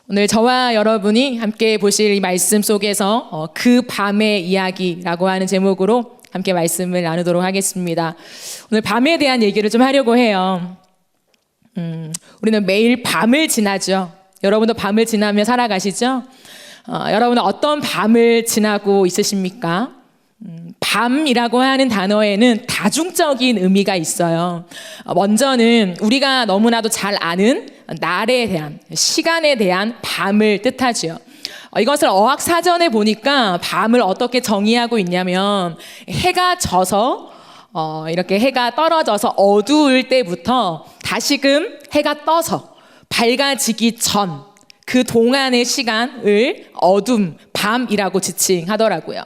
오늘 저와 여러분이 함께 보실 이 말씀 속에서 그 밤의 이야기라고 하는 제목으로 함께 말씀을 나누도록 하겠습니다. 오늘 밤에 대한 얘기를 좀 하려고 해요. 우리는 매일 밤을 지나죠. 여러분도 밤을 지나며 살아가시죠? 여러분은 어떤 밤을 지나고 있으십니까? 밤이라고 하는 단어에는 다중적인 의미가 있어요. 먼저는 우리가 너무나도 잘 아는 날에 대한, 시간에 대한 밤을 뜻하죠. 이것을 어학사전에 보니까 밤을 어떻게 정의하고 있냐면 해가 져서 이렇게 해가 떨어져서 어두울 때부터 다시금 해가 떠서 밝아지기 전 그 동안의 시간을 어둠, 밤이라고 지칭하더라고요.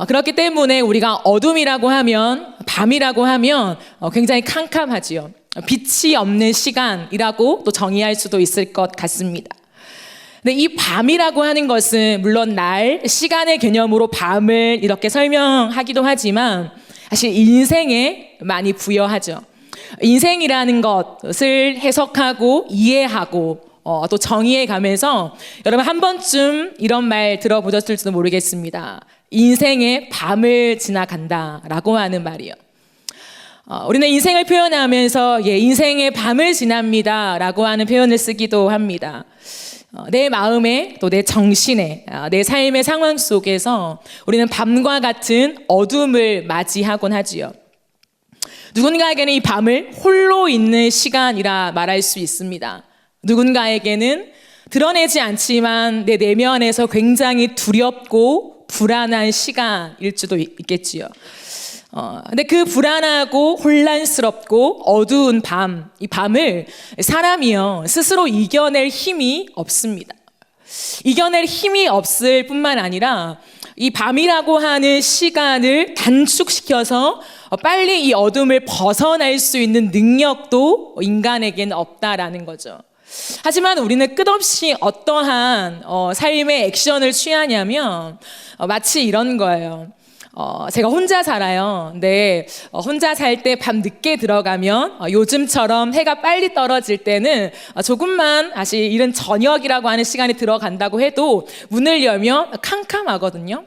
그렇기 때문에 우리가 어둠이라고 하면, 밤이라고 하면 굉장히 캄캄하지요. 빛이 없는 시간이라고 또 정의할 수도 있을 것 같습니다. 근데 이 밤이라고 하는 것은 물론 날, 시간의 개념으로 밤을 이렇게 설명하기도 하지만 사실 인생에 많이 부여하죠. 인생이라는 것을 해석하고 이해하고 또 정의해 가면서 여러분 한 번쯤 이런 말 들어보셨을지도 모르겠습니다. 인생의 밤을 지나간다라고 하는 말이요. 우리는 인생을 표현하면서 인생의 밤을 지납니다라고 하는 표현을 쓰기도 합니다. 내 마음에 또 내 정신에 내 삶의 상황 속에서 우리는 밤과 같은 어둠을 맞이하곤 하지요. 누군가에게는 이 밤을 홀로 있는 시간이라 말할 수 있습니다. 누군가에게는 드러내지 않지만 내 내면에서 굉장히 두렵고 불안한 시간일 수도 있겠지요. 근데 그 불안하고 혼란스럽고 어두운 밤, 이 밤을 사람이요 스스로 이겨낼 힘이 없습니다. 이겨낼 힘이 없을 뿐만 아니라 이 밤이라고 하는 시간을 단축시켜서 빨리 이 어둠을 벗어날 수 있는 능력도 인간에게는 없다라는 거죠. 하지만 우리는 끝없이 어떠한 삶의 액션을 취하냐면 마치 이런 거예요. 제가 혼자 살아요. 근데 혼자 살 때 밤 늦게 들어가면 요즘처럼 해가 빨리 떨어질 때는 조금만 사실 이른 저녁이라고 하는 시간이 들어간다고 해도 문을 열면 캄캄하거든요.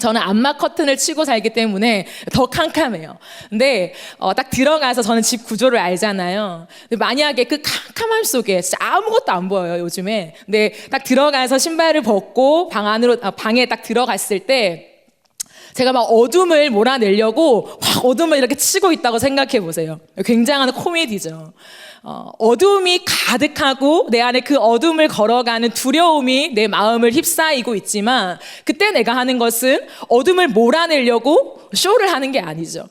저는 암막 커튼을 치고 살기 때문에 더 캄캄해요. 근데 딱 들어가서 저는 집 구조를 알잖아요. 근데 만약에 그 캄캄함 속에 진짜 아무것도 안 보여요, 요즘에. 근데 딱 들어가서 신발을 벗고 방에 딱 들어갔을 때 제가 막 어둠을 몰아내려고 확 어둠을 이렇게 치고 있다고 생각해 보세요. 굉장한 코미디죠. 어둠이 가득하고 내 안에 그 어둠을 걸어가는 두려움이 내 마음을 휩싸이고 있지만 그때 내가 하는 것은 어둠을 몰아내려고 쇼를 하는 게 아니죠.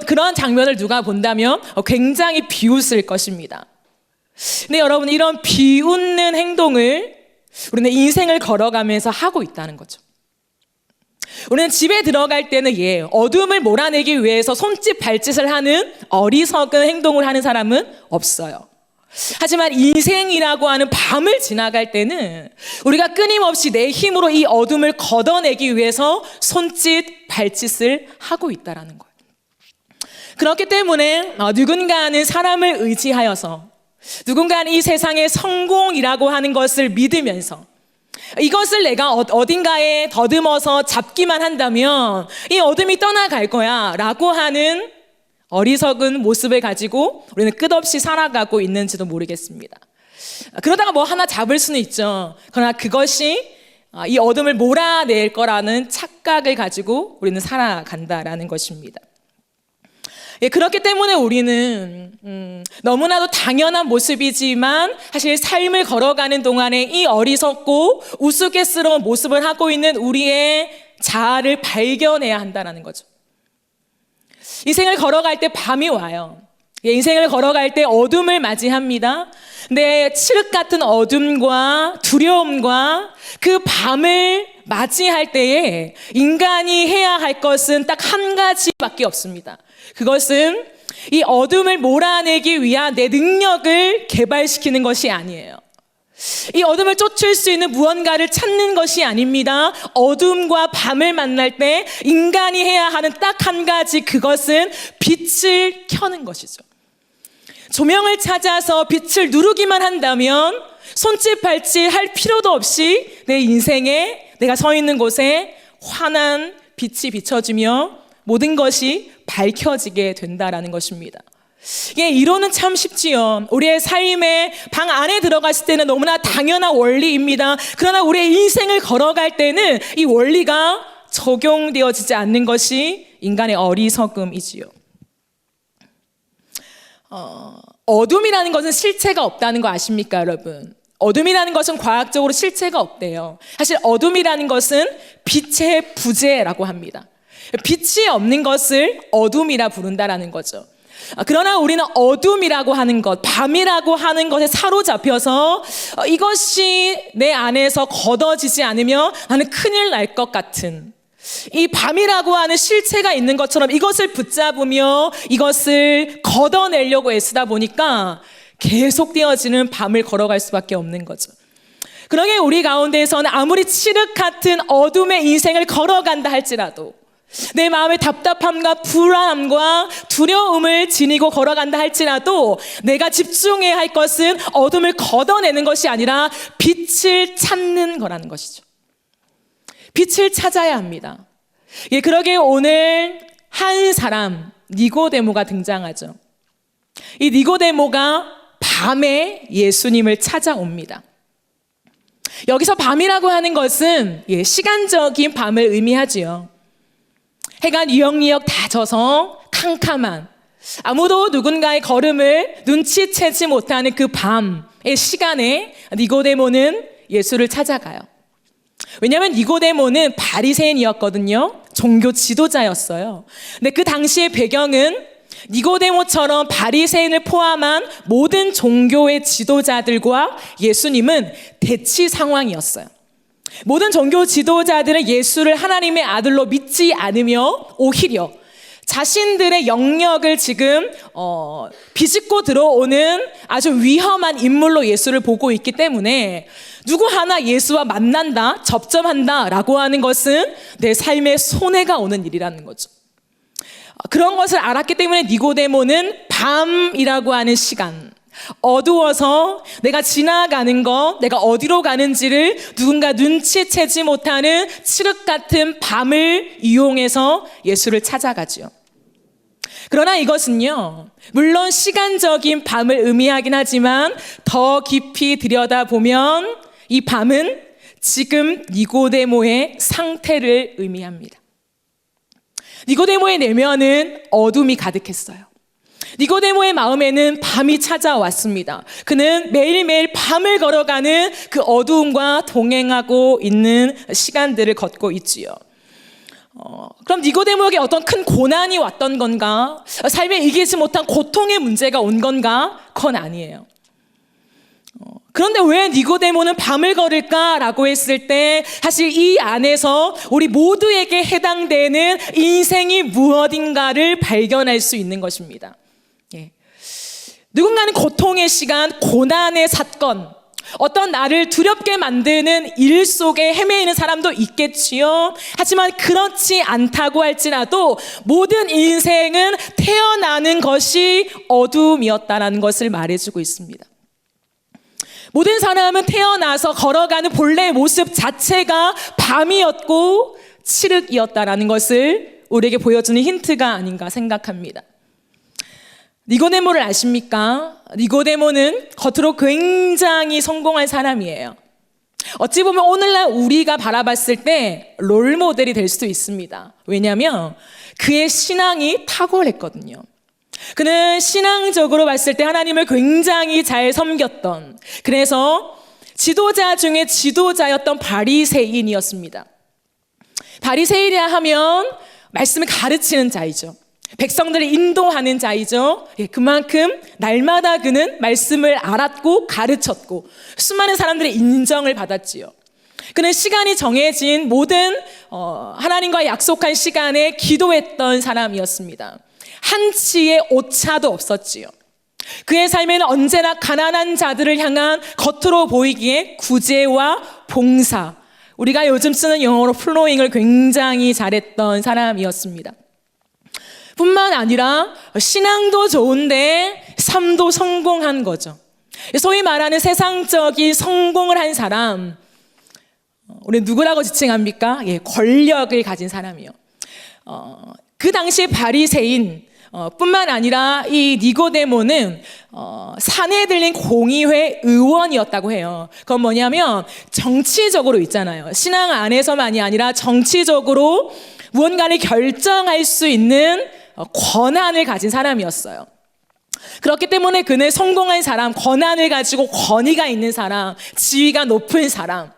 그런 장면을 누가 본다면 굉장히 비웃을 것입니다. 근데 여러분, 이런 비웃는 행동을 우리는 인생을 걸어가면서 하고 있다는 거죠. 우리는 집에 들어갈 때는 어둠을 몰아내기 위해서 손짓 발짓을 하는 어리석은 행동을 하는 사람은 없어요. 하지만 인생이라고 하는 밤을 지나갈 때는 우리가 끊임없이 내 힘으로 이 어둠을 걷어내기 위해서 손짓 발짓을 하고 있다는 거예요. 그렇기 때문에 누군가는 사람을 의지하여서, 누군가는 이 세상의 성공이라고 하는 것을 믿으면서 이것을 내가 어딘가에 더듬어서 잡기만 한다면 이 어둠이 떠나갈 거야 라고 하는 어리석은 모습을 가지고 우리는 끝없이 살아가고 있는지도 모르겠습니다. 그러다가 뭐 하나 잡을 수는 있죠. 그러나 그것이 이 어둠을 몰아낼 거라는 착각을 가지고 우리는 살아간다라는 것입니다. 그렇기 때문에 우리는 너무나도 당연한 모습이지만 사실 삶을 걸어가는 동안에 이 어리석고 우스갯스러운 모습을 하고 있는 우리의 자아를 발견해야 한다는 거죠. 인생을 걸어갈 때 밤이 와요. 인생을 걸어갈 때 어둠을 맞이합니다. 근데 칠흑 같은 어둠과 두려움과 그 밤을 맞이할 때에 인간이 해야 할 것은 딱 한 가지밖에 없습니다. 그것은 이 어둠을 몰아내기 위한 내 능력을 개발시키는 것이 아니에요. 이 어둠을 쫓을 수 있는 무언가를 찾는 것이 아닙니다. 어둠과 밤을 만날 때 인간이 해야 하는 딱 한 가지, 그것은 빛을 켜는 것이죠. 조명을 찾아서 빛을 누르기만 한다면 손짓 발짓 할 필요도 없이 내 인생에 내가 서 있는 곳에 환한 빛이 비춰지며 모든 것이 밝혀지게 된다라는 것입니다. 예, 이론은 참 쉽지요. 우리의 삶의 방 안에 들어갔을 때는 너무나 당연한 원리입니다. 그러나 우리의 인생을 걸어갈 때는 이 원리가 적용되어지지 않는 것이 인간의 어리석음이지요. 어둠이라는 것은 실체가 없다는 거 아십니까, 여러분? 어둠이라는 것은 과학적으로 실체가 없대요. 사실 어둠이라는 것은 빛의 부재라고 합니다. 빛이 없는 것을 어둠이라 부른다라는 거죠. 그러나 우리는 어둠이라고 하는 것, 밤이라고 하는 것에 사로잡혀서 이것이 내 안에서 걷어지지 않으면 나는 큰일 날 것 같은, 이 밤이라고 하는 실체가 있는 것처럼 이것을 붙잡으며 이것을 걷어내려고 애쓰다 보니까 계속되어지는 밤을 걸어갈 수밖에 없는 거죠. 그러게 우리 가운데에서는 아무리 칠흑 같은 어둠의 인생을 걸어간다 할지라도, 내 마음의 답답함과 불안함과 두려움을 지니고 걸어간다 할지라도 내가 집중해야 할 것은 어둠을 걷어내는 것이 아니라 빛을 찾는 거라는 것이죠. 빛을 찾아야 합니다. 예, 그러게 오늘 한 사람 니고데모가 등장하죠. 이 니고데모가 밤에 예수님을 찾아옵니다. 여기서 밤이라고 하는 것은 시간적인 밤을 의미하지요. 해가 니역니역 다 져서 캄캄한, 아무도 누군가의 걸음을 눈치채지 못하는 그 밤의 시간에 니고데모는 예수를 찾아가요. 왜냐하면 니고데모는 바리새인이었거든요. 종교 지도자였어요. 근데 그 당시의 배경은 니고데모처럼 바리새인을 포함한 모든 종교의 지도자들과 예수님은 대치 상황이었어요. 모든 종교 지도자들은 예수를 하나님의 아들로 믿지 않으며 오히려 자신들의 영역을 지금 비집고 들어오는 아주 위험한 인물로 예수를 보고 있기 때문에 누구 하나 예수와 만난다, 접점한다 라고 하는 것은 내 삶에 손해가 오는 일이라는 거죠. 그런 것을 알았기 때문에 니고데모는 밤이라고 하는 시간, 어두워서 내가 지나가는 것, 내가 어디로 가는지를 누군가 눈치채지 못하는 칠흑 같은 밤을 이용해서 예수를 찾아가죠. 그러나 이것은요, 물론 시간적인 밤을 의미하긴 하지만 더 깊이 들여다보면 이 밤은 지금 니고데모의 상태를 의미합니다. 니고데모의 내면은 어둠이 가득했어요. 니고데모의 마음에는 밤이 찾아왔습니다. 그는 매일매일 밤을 걸어가는 그 어두움과 동행하고 있는 시간들을 걷고 있지요. 그럼 니고데모에게 어떤 큰 고난이 왔던 건가? 삶에 이기지 못한 고통의 문제가 온 건가? 그건 아니에요. 그런데 왜 니고데모는 밤을 걸을까라고 했을 때 사실 이 안에서 우리 모두에게 해당되는 인생이 무엇인가를 발견할 수 있는 것입니다. 누군가는 고통의 시간, 고난의 사건, 어떤 나를 두렵게 만드는 일 속에 헤매이는 사람도 있겠지요. 하지만 그렇지 않다고 할지라도 모든 인생은 태어나는 것이 어둠이었다는 것을 말해주고 있습니다. 모든 사람은 태어나서 걸어가는 본래의 모습 자체가 밤이었고 칠흑이었다는 것을 우리에게 보여주는 힌트가 아닌가 생각합니다. 니고데모를 아십니까? 니고데모는 겉으로 굉장히 성공한 사람이에요. 어찌 보면 오늘날 우리가 바라봤을 때 롤모델이 될 수도 있습니다. 왜냐하면 그의 신앙이 탁월했거든요. 그는 신앙적으로 봤을 때 하나님을 굉장히 잘 섬겼던, 그래서 지도자 중에 지도자였던 바리새인이었습니다. 바리새인이라 하면 말씀을 가르치는 자이죠. 백성들을 인도하는 자이죠. 그만큼 날마다 그는 말씀을 알았고 가르쳤고 수많은 사람들의 인정을 받았지요. 그는 시간이 정해진 모든 하나님과 약속한 시간에 기도했던 사람이었습니다. 한치의 오차도 없었지요. 그의 삶에는 언제나 가난한 자들을 향한 겉으로 보이기에 구제와 봉사, 우리가 요즘 쓰는 영어로 플로잉을 굉장히 잘했던 사람이었습니다. 뿐만 아니라 신앙도 좋은데 삶도 성공한 거죠. 소위 말하는 세상적인 성공을 한 사람, 우리 누구라고 지칭합니까? 예, 권력을 가진 사람이요. 그 당시 바리새인 뿐만 아니라 이 니고데모는 산에 들린 공의회 의원이었다고 해요. 그건 뭐냐면 정치적으로 있잖아요. 신앙 안에서만이 아니라 정치적으로 무언가를 결정할 수 있는 권한을 가진 사람이었어요. 그렇기 때문에 그는 성공한 사람, 권한을 가지고 권위가 있는 사람, 지위가 높은 사람,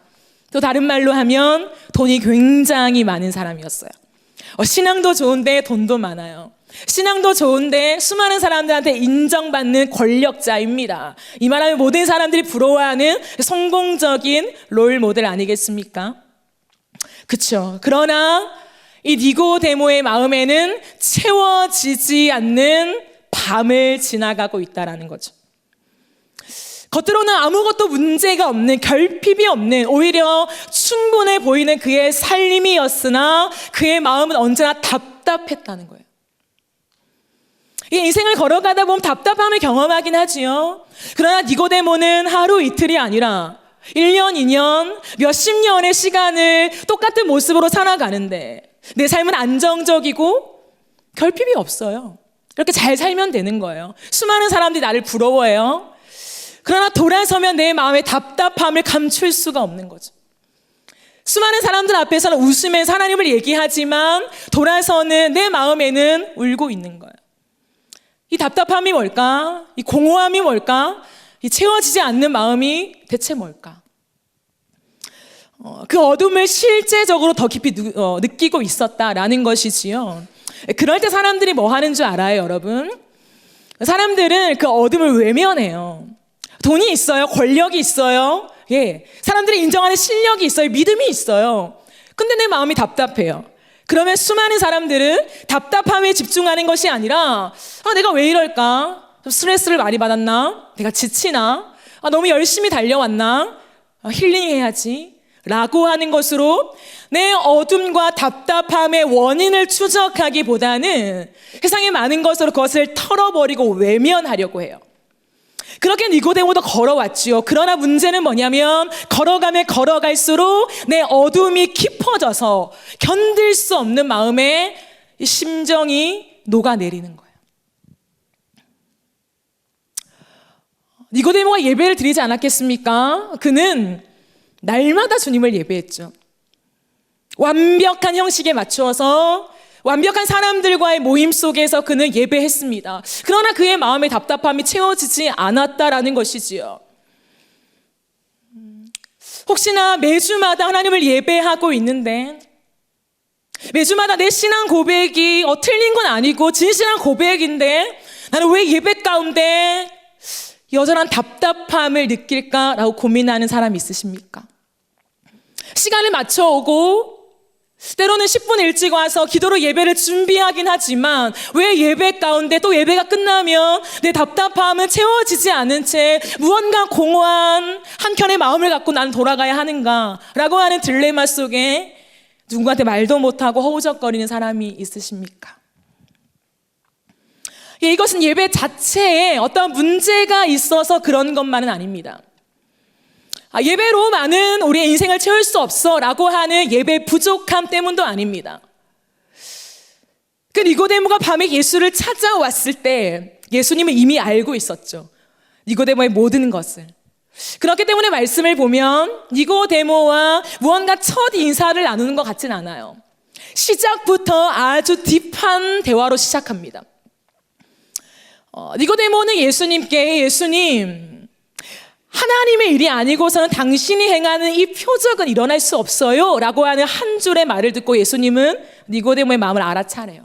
또 다른 말로 하면 돈이 굉장히 많은 사람이었어요. 신앙도 좋은데 돈도 많아요. 신앙도 좋은데 수많은 사람들한테 인정받는 권력자입니다. 이 말하면 모든 사람들이 부러워하는 성공적인 롤 모델 아니겠습니까? 그렇죠. 그러나 이 니고데모의 마음에는 채워지지 않는 밤을 지나가고 있다라는 거죠. 겉으로는 아무것도 문제가 없는, 결핍이 없는, 오히려 충분해 보이는 그의 삶이었으나 그의 마음은 언제나 답답했다는 거예요. 이 인생을 걸어가다 보면 답답함을 경험하긴 하지요. 그러나 니고데모는 하루 이틀이 아니라 1년, 2년, 몇십 년의 시간을 똑같은 모습으로 살아가는데 내 삶은 안정적이고 결핍이 없어요. 이렇게 잘 살면 되는 거예요. 수많은 사람들이 나를 부러워해요. 그러나 돌아서면 내 마음의 답답함을 감출 수가 없는 거죠. 수많은 사람들 앞에서는 웃으면서 하나님을 얘기하지만 돌아서는 내 마음에는 울고 있는 거예요. 이 답답함이 뭘까? 이 공허함이 뭘까? 이 채워지지 않는 마음이 대체 뭘까? 그 어둠을 실제적으로 더 깊이 느끼고 있었다라는 것이지요. 그럴 때 사람들이 뭐 하는 줄 알아요, 여러분? 사람들은 그 어둠을 외면해요. 돈이 있어요, 권력이 있어요, 예, 사람들이 인정하는 실력이 있어요, 믿음이 있어요. 근데 내 마음이 답답해요. 그러면 수많은 사람들은 답답함에 집중하는 것이 아니라 내가 왜 이럴까? 좀 스트레스를 많이 받았나? 내가 지치나? 너무 열심히 달려왔나? 힐링해야지 라고 하는 것으로 내 어둠과 답답함의 원인을 추적하기보다는 세상에 많은 것으로 그것을 털어버리고 외면하려고 해요. 그렇게 니고데모도 걸어왔지요. 그러나 문제는 뭐냐면 걸어가면 걸어갈수록 내 어둠이 깊어져서 견딜 수 없는 마음에 심정이 녹아내리는 거예요. 니고데모가 예배를 드리지 않았겠습니까? 그는 날마다 주님을 예배했죠. 완벽한 형식에 맞추어서 완벽한 사람들과의 모임 속에서 그는 예배했습니다. 그러나 그의 마음의 답답함이 채워지지 않았다라는 것이지요. 혹시나 매주마다 하나님을 예배하고 있는데 매주마다 내 신앙 고백이 틀린 건 아니고 진실한 고백인데 나는 왜 예배 가운데 여전한 답답함을 느낄까라고 고민하는 사람이 있으십니까? 시간을 맞춰오고 때로는 10분 일찍 와서 기도로 예배를 준비하긴 하지만 왜 예배 가운데 또 예배가 끝나면 내 답답함은 채워지지 않은 채 무언가 공허한 한켠의 마음을 갖고 나는 돌아가야 하는가라고 하는 딜레마 속에 누군가한테 말도 못하고 허우적거리는 사람이 있으십니까? 이것은 예배 자체에 어떤 문제가 있어서 그런 것만은 아닙니다. 예배로만은 우리의 인생을 채울 수 없어 라고 하는 예배 부족함 때문도 아닙니다. 그 니고데모가 밤에 예수를 찾아왔을 때 예수님은 이미 알고 있었죠. 니고데모의 모든 것을. 그렇기 때문에 말씀을 보면 니고데모와 무언가 첫 인사를 나누는 것 같진 않아요. 시작부터 아주 딥한 대화로 시작합니다. 니고데모는 예수님께 예수님 하나님의 일이 아니고서는 당신이 행하는 이 표적은 일어날 수 없어요 라고 하는 한 줄의 말을 듣고 예수님은 니고데모의 마음을 알아차려요.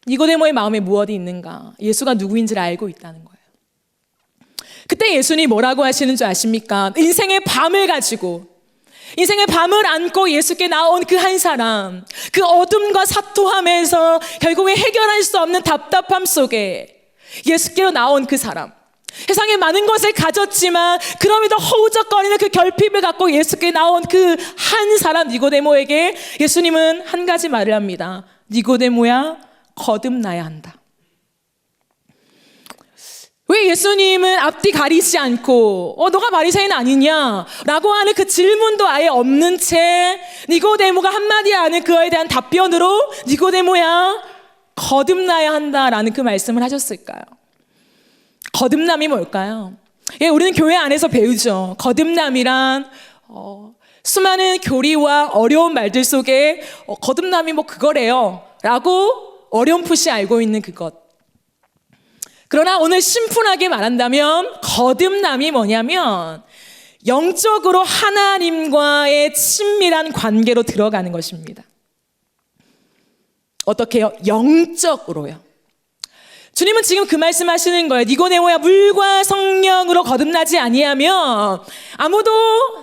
니고데모의 마음에 무엇이 있는가? 예수가 누구인지를 알고 있다는 거예요. 그때 예수님이 뭐라고 하시는 줄 아십니까? 인생의 밤을 가지고 인생의 밤을 안고 예수께 나온 그 한 사람, 그 어둠과 사토함에서 결국에 해결할 수 없는 답답함 속에 예수께로 나온 그 사람, 세상에 많은 것을 가졌지만 그럼에도 허우적거리는 그 결핍을 갖고 예수께 나온 그 한 사람 니고데모에게 예수님은 한 가지 말을 합니다. 니고데모야, 거듭나야 한다. 예수님은 앞뒤 가리지 않고 너가 바리새인 아니냐? 라고 하는 그 질문도 아예 없는 채 니고데모가 한마디 하는 그에 대한 답변으로 니고데모야 거듭나야 한다라는 그 말씀을 하셨을까요? 거듭남이 뭘까요? 예, 우리는 교회 안에서 배우죠. 거듭남이란 수많은 교리와 어려운 말들 속에 거듭남이 뭐 그거래요 라고 어렴풋이 알고 있는 그것. 그러나 오늘 심플하게 말한다면 거듭남이 뭐냐면 영적으로 하나님과의 친밀한 관계로 들어가는 것입니다. 어떻게요? 영적으로요. 주님은 지금 그 말씀하시는 거예요. 니고데모야, 물과 성령으로 거듭나지 아니하면 아무도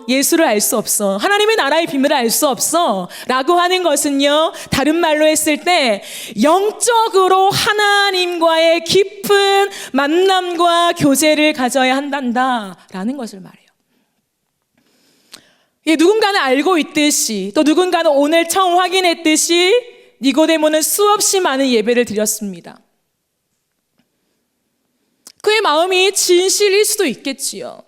예수를 알 수 없어. 하나님의 나라의 비밀을 알 수 없어. 라고 하는 것은요, 다른 말로 했을 때 영적으로 하나님과의 깊은 만남과 교제를 가져야 한단다라는 것을 말해요. 누군가는 알고 있듯이 또 누군가는 오늘 처음 확인했듯이 니고데모는 수없이 많은 예배를 드렸습니다. 그의 마음이 진실일 수도 있겠지요.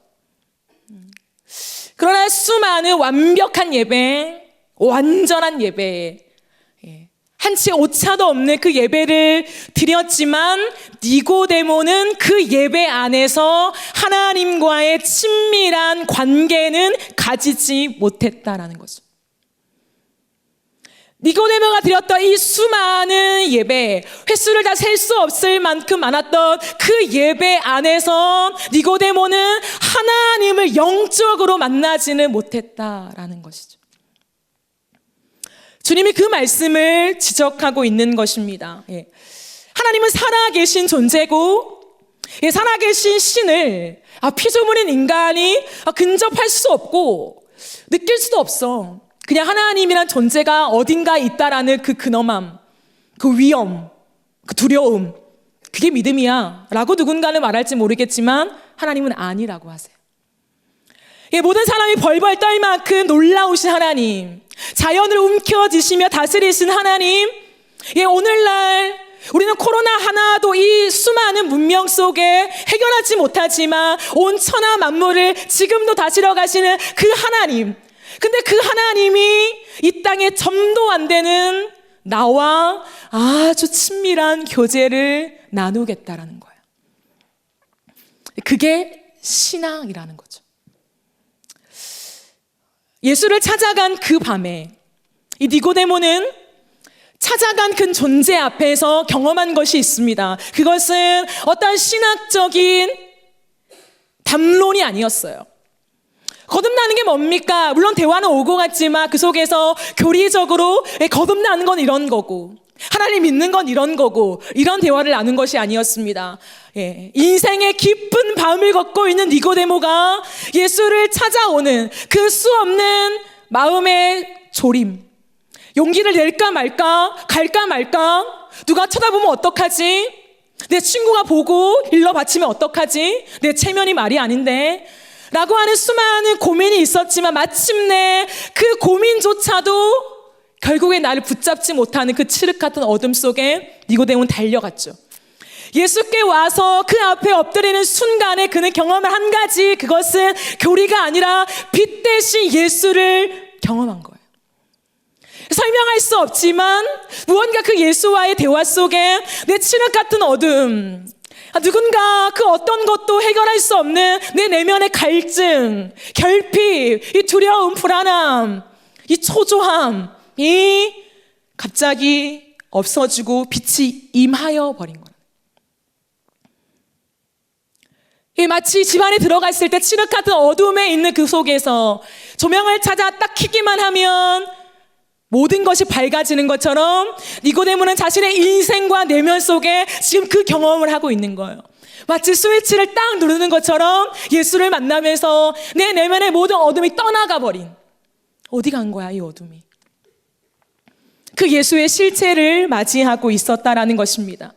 그러나 수많은 완벽한 예배, 완전한 예배, 한치 오차도 없는 그 예배를 드렸지만 니고데모는 그 예배 안에서 하나님과의 친밀한 관계는 가지지 못했다라는 거죠. 니고데모가 드렸던 이 수많은 예배, 횟수를 다 셀 수 없을 만큼 많았던 그 예배 안에서 니고데모는 하나님을 영적으로 만나지는 못했다라는 것이죠. 주님이 그 말씀을 지적하고 있는 것입니다. 하나님은 살아계신 존재고 살아계신 신을 피조물인 인간이 근접할 수 없고 느낄 수도 없어. 그냥 하나님이란 존재가 어딘가에 있다라는 그 근엄함, 그 위엄, 그 두려움, 그게 믿음이야 라고 누군가는 말할지 모르겠지만 하나님은 아니라고 하세요. 모든 사람이 벌벌 떨 만큼 놀라우신 하나님, 자연을 움켜쥐시며 다스리신 하나님, 오늘날 우리는 코로나 하나도 이 수많은 문명 속에 해결하지 못하지만 온 천하 만물을 지금도 다스려 가시는 그 하나님, 근데 그 하나님이 이 땅에 점도 안 되는 나와 아주 친밀한 교제를 나누겠다라는 거예요. 그게 신앙이라는 거죠. 예수를 찾아간 그 밤에 이 니고데모는 찾아간 그 존재 앞에서 경험한 것이 있습니다. 그것은 어떤 신학적인 담론이 아니었어요. 거듭나는 게 뭡니까? 물론 대화는 오고 갔지만 그 속에서 교리적으로 거듭나는 건 이런 거고 하나님 믿는 건 이런 거고 이런 대화를 나눈 것이 아니었습니다. 인생의 깊은 밤을 걷고 있는 니고데모가 예수를 찾아오는 그 수없는 마음의 조림, 용기를 낼까 말까, 갈까 말까, 누가 쳐다보면 어떡하지? 내 친구가 보고 일러 바치면 어떡하지? 내 체면이 말이 아닌데 라고 하는 수많은 고민이 있었지만 마침내 그 고민조차도 결국에 나를 붙잡지 못하는 그 칠흑 같은 어둠 속에 니고데모는 달려갔죠. 예수께 와서 그 앞에 엎드리는 순간에 그는 경험한 한 가지, 그것은 교리가 아니라 빛 대신 예수를 경험한 거예요. 설명할 수 없지만 무언가 그 예수와의 대화 속에 내 칠흑 같은 어둠, 누군가 그 어떤 것도 해결할 수 없는 내 내면의 갈증, 결핍, 이 두려움, 불안함, 이 초조함이 갑자기 없어지고 빛이 임하여 버린 거예요. 마치 집안에 들어갔을 때 칠흑 같은 어둠에 있는 그 속에서 조명을 찾아 딱 켜기만 하면 모든 것이 밝아지는 것처럼 니고데모는 자신의 인생과 내면 속에 지금 그 경험을 하고 있는 거예요. 마치 스위치를 딱 누르는 것처럼 예수를 만나면서 내 내면의 모든 어둠이 떠나가 버린, 어디 간 거야 이 어둠이? 그 예수의 실체를 맞이하고 있었다라는 것입니다.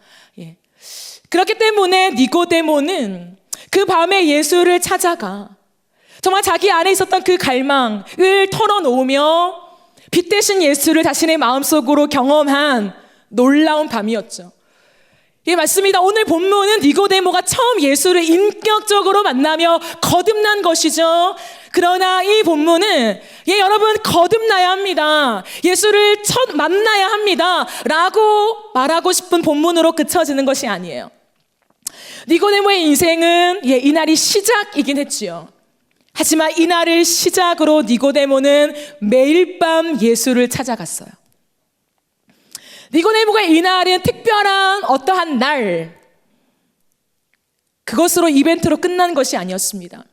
그렇기 때문에 니고데모는 그 밤에 예수를 찾아가 정말 자기 안에 있었던 그 갈망을 털어놓으며 빛 대신 예수를 자신의 마음속으로 경험한 놀라운 밤이었죠. 예, 맞습니다. 오늘 본문은 니고데모가 처음 예수를 인격적으로 만나며 거듭난 것이죠. 그러나 이 본문은 여러분 거듭나야 합니다. 예수를 첫 만나야 합니다. 라고 말하고 싶은 본문으로 그쳐지는 것이 아니에요. 니고데모의 인생은 이날이 시작이긴 했지요. 하지만 이날을 시작으로 니고데모는 매일 밤 예수를 찾아갔어요. 니고데모가 이날은 특별한 어떠한 날, 그것으로 이벤트로 끝난 것이 아니었습니다.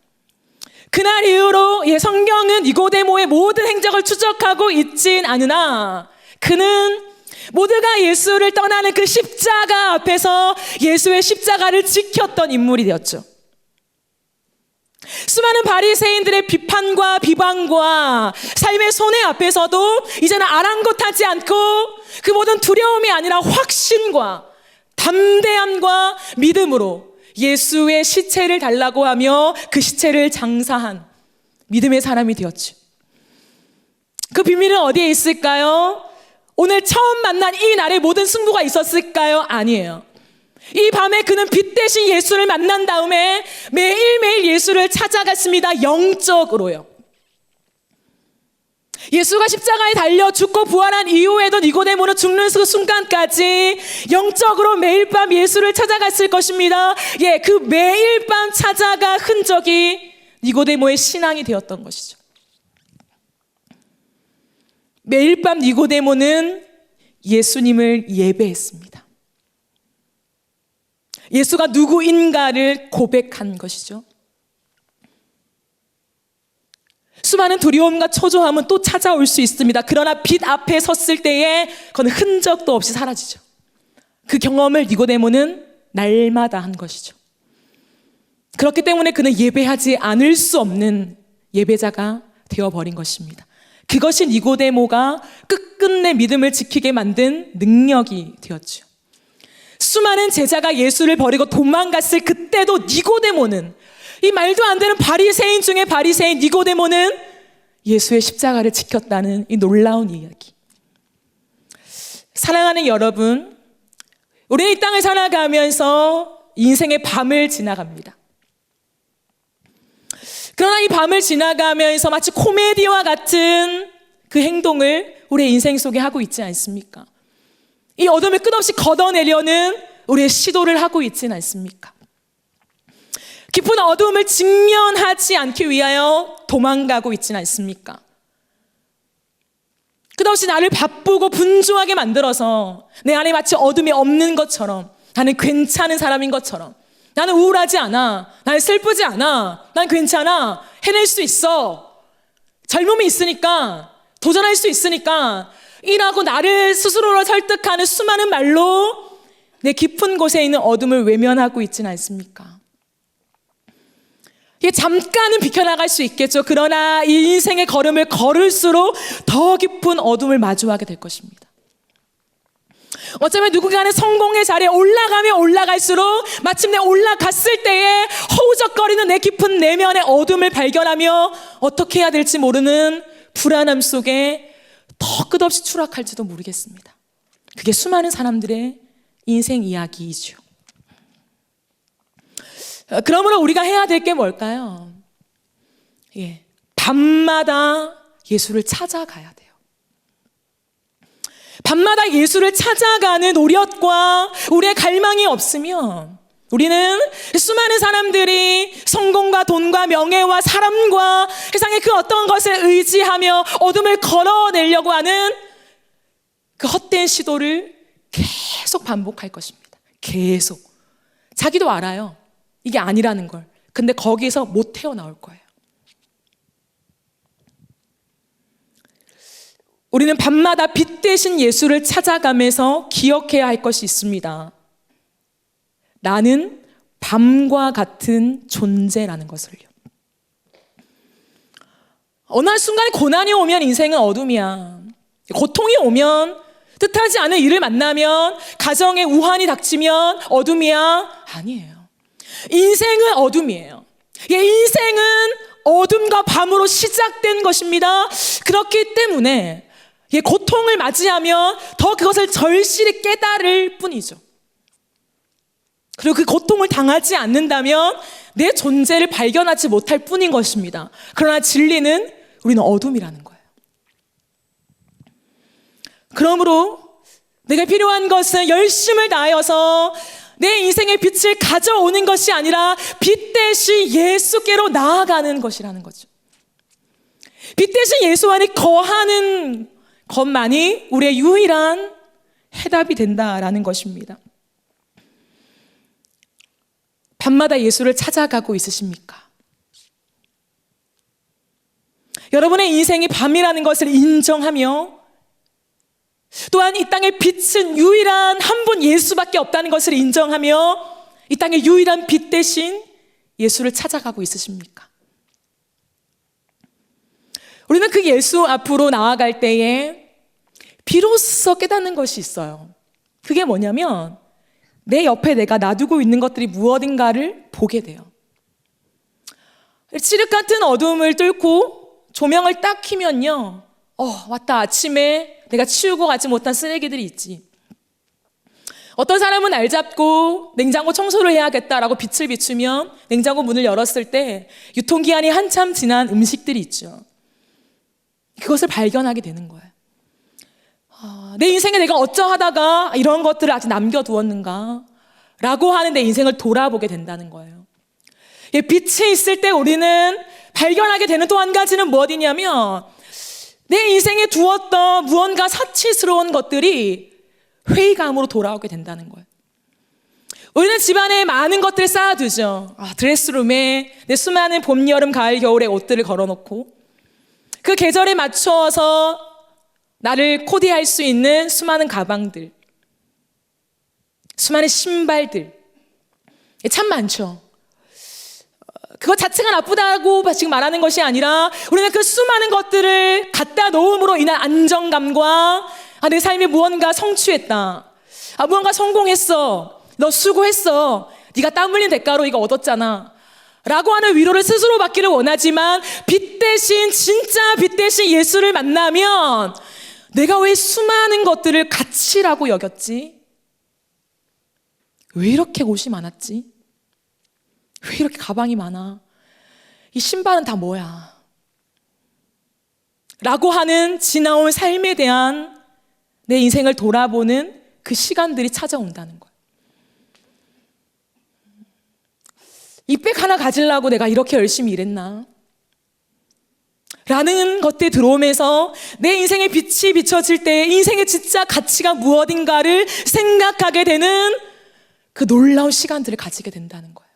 그날 이후로 성경은 니고데모의 모든 행적을 추적하고 있진 않으나 그는 모두가 예수를 떠나는 그 십자가 앞에서 예수의 십자가를 지켰던 인물이 되었죠. 수많은 바리새인들의 비판과 비방과 삶의 손해 앞에서도 이제는 아랑곳하지 않고 그 모든 두려움이 아니라 확신과 담대함과 믿음으로 예수의 시체를 달라고 하며 그 시체를 장사한 믿음의 사람이 되었죠. 그 비밀은 어디에 있을까요? 오늘 처음 만난 이 날에 모든 승부가 있었을까요? 아니에요. 이 밤에 그는 빛 대신 예수를 만난 다음에 매일매일 예수를 찾아갔습니다. 영적으로요. 예수가 십자가에 달려 죽고 부활한 이후에도 니고데모는 죽는 그 순간까지 영적으로 매일 밤 예수를 찾아갔을 것입니다. 그 매일 밤 찾아가 흔적이 니고데모의 신앙이 되었던 것이죠. 매일 밤 니고데모는 예수님을 예배했습니다. 예수가 누구인가를 고백한 것이죠. 수많은 두려움과 초조함은 또 찾아올 수 있습니다. 그러나 빛 앞에 섰을 때에 그건 흔적도 없이 사라지죠. 그 경험을 니고데모는 날마다 한 것이죠. 그렇기 때문에 그는 예배하지 않을 수 없는 예배자가 되어버린 것입니다. 그것이 니고데모가 끝끝내 믿음을 지키게 만든 능력이 되었죠. 수많은 제자가 예수를 버리고 도망갔을 그때도 니고데모는, 이 말도 안 되는 바리새인 중에 바리새인 니고데모는 예수의 십자가를 지켰다는 이 놀라운 이야기. 사랑하는 여러분, 우리는 이 땅을 살아가면서 인생의 밤을 지나갑니다. 그러나 이 밤을 지나가면서 마치 코미디와 같은 그 행동을 우리의 인생 속에 하고 있지 않습니까? 이 어둠을 끝없이 걷어내려는 우리의 시도를 하고 있지는 않습니까? 깊은 어둠을 직면하지 않기 위하여 도망가고 있지는 않습니까? 끝없이 나를 바쁘고 분주하게 만들어서 내 안에 마치 어둠이 없는 것처럼, 나는 괜찮은 사람인 것처럼, 나는 우울하지 않아, 나는 슬프지 않아, 난 괜찮아, 해낼 수 있어, 젊음이 있으니까, 도전할 수 있으니까, 이라고 나를 스스로로 설득하는 수많은 말로 내 깊은 곳에 있는 어둠을 외면하고 있지는 않습니까? 이게 잠깐은 비켜나갈 수 있겠죠. 그러나 이 인생의 걸음을 걸을수록 더 깊은 어둠을 마주하게 될 것입니다. 어쩌면 누군가는 성공의 자리에 올라가면 올라갈수록 마침내 올라갔을 때에 허우적거리는 내 깊은 내면의 어둠을 발견하며 어떻게 해야 될지 모르는 불안함 속에 더 끝없이 추락할지도 모르겠습니다. 그게 수많은 사람들의 인생 이야기이죠. 그러므로 우리가 해야 될 게 뭘까요? 밤마다 예수를 찾아가야 돼요. 밤마다 예수를 찾아가는 노력과 우리의 갈망이 없으면 우리는 수많은 사람들이 성공과 돈과 명예와 사람과 세상의 그 어떤 것을 의지하며 어둠을 걸어내려고 하는 그 헛된 시도를 계속 반복할 것입니다. 계속. 자기도 알아요. 이게 아니라는 걸. 근데 거기서 못 헤어나올 거예요. 우리는 밤마다 빛 대신 예수를 찾아가면서 기억해야 할 것이 있습니다. 나는 밤과 같은 존재라는 것을요. 어느 순간에 고난이 오면 인생은 어둠이야. 고통이 오면, 뜻하지 않은 일을 만나면, 가정에 우환이 닥치면 어둠이야? 아니에요. 인생은 어둠이에요. 인생은 어둠과 밤으로 시작된 것입니다. 그렇기 때문에 고통을 맞이하면 더 그것을 절실히 깨달을 뿐이죠. 그리고 그 고통을 당하지 않는다면 내 존재를 발견하지 못할 뿐인 것입니다. 그러나 진리는 우리는 어둠이라는 거예요. 그러므로 내가 필요한 것은 열심을 다하여서 내 인생의 빛을 가져오는 것이 아니라 빛 대신 예수께로 나아가는 것이라는 거죠. 빛 대신 예수 안에 거하는 것만이 우리의 유일한 해답이 된다라는 것입니다. 밤마다 예수를 찾아가고 있으십니까? 여러분의 인생이 밤이라는 것을 인정하며 또한 이 땅의 빛은 유일한 한 분 예수밖에 없다는 것을 인정하며 이 땅의 유일한 빛 대신 예수를 찾아가고 있으십니까? 우리는 그 예수 앞으로 나아갈 때에 비로소 깨닫는 것이 있어요. 그게 뭐냐면 내 옆에 내가 놔두고 있는 것들이 무엇인가를 보게 돼요. 칠흑 같은 어둠을 뚫고 조명을 딱 켜면요, 왔다. 아침에 내가 치우고 가지 못한 쓰레기들이 있지. 어떤 사람은 날 잡고 냉장고 청소를 해야겠다라고 빛을 비추면 냉장고 문을 열었을 때 유통기한이 한참 지난 음식들이 있죠. 그것을 발견하게 되는 거예요. 내 인생에 내가 어쩌하다가 이런 것들을 아직 남겨두었는가 라고 하는 내 인생을 돌아보게 된다는 거예요. 빛이 있을 때 우리는 발견하게 되는 또 한 가지는 무엇이냐면 내 인생에 두었던 무언가 사치스러운 것들이 회의감으로 돌아오게 된다는 거예요. 우리는 집안에 많은 것들을 쌓아두죠. 드레스룸에 내 수많은 봄, 여름, 가을, 겨울의 옷들을 걸어놓고 그 계절에 맞춰서 나를 코디할 수 있는 수많은 가방들, 수많은 신발들, 참 많죠. 그것 자체가 나쁘다고 지금 말하는 것이 아니라 우리는 그 수많은 것들을 갖다 놓음으로 인한 안정감과 내 삶에 무언가 성취했다, 무언가 성공했어, 너 수고했어, 네가 땀 흘린 대가로 이거 얻었잖아 라고 하는 위로를 스스로 받기를 원하지만 빛 대신, 진짜 빛 대신 예수를 만나면 내가 왜 수많은 것들을 가치라고 여겼지? 왜 이렇게 옷이 많았지? 왜 이렇게 가방이 많아? 이 신발은 다 뭐야? 라고 하는 지나온 삶에 대한 내 인생을 돌아보는 그 시간들이 찾아온다는 거예요. 이 백 하나 가지려고 내가 이렇게 열심히 일했나? 라는 것들이 들어오면서 내 인생의 빛이 비춰질 때 인생의 진짜 가치가 무엇인가를 생각하게 되는 그 놀라운 시간들을 가지게 된다는 거예요.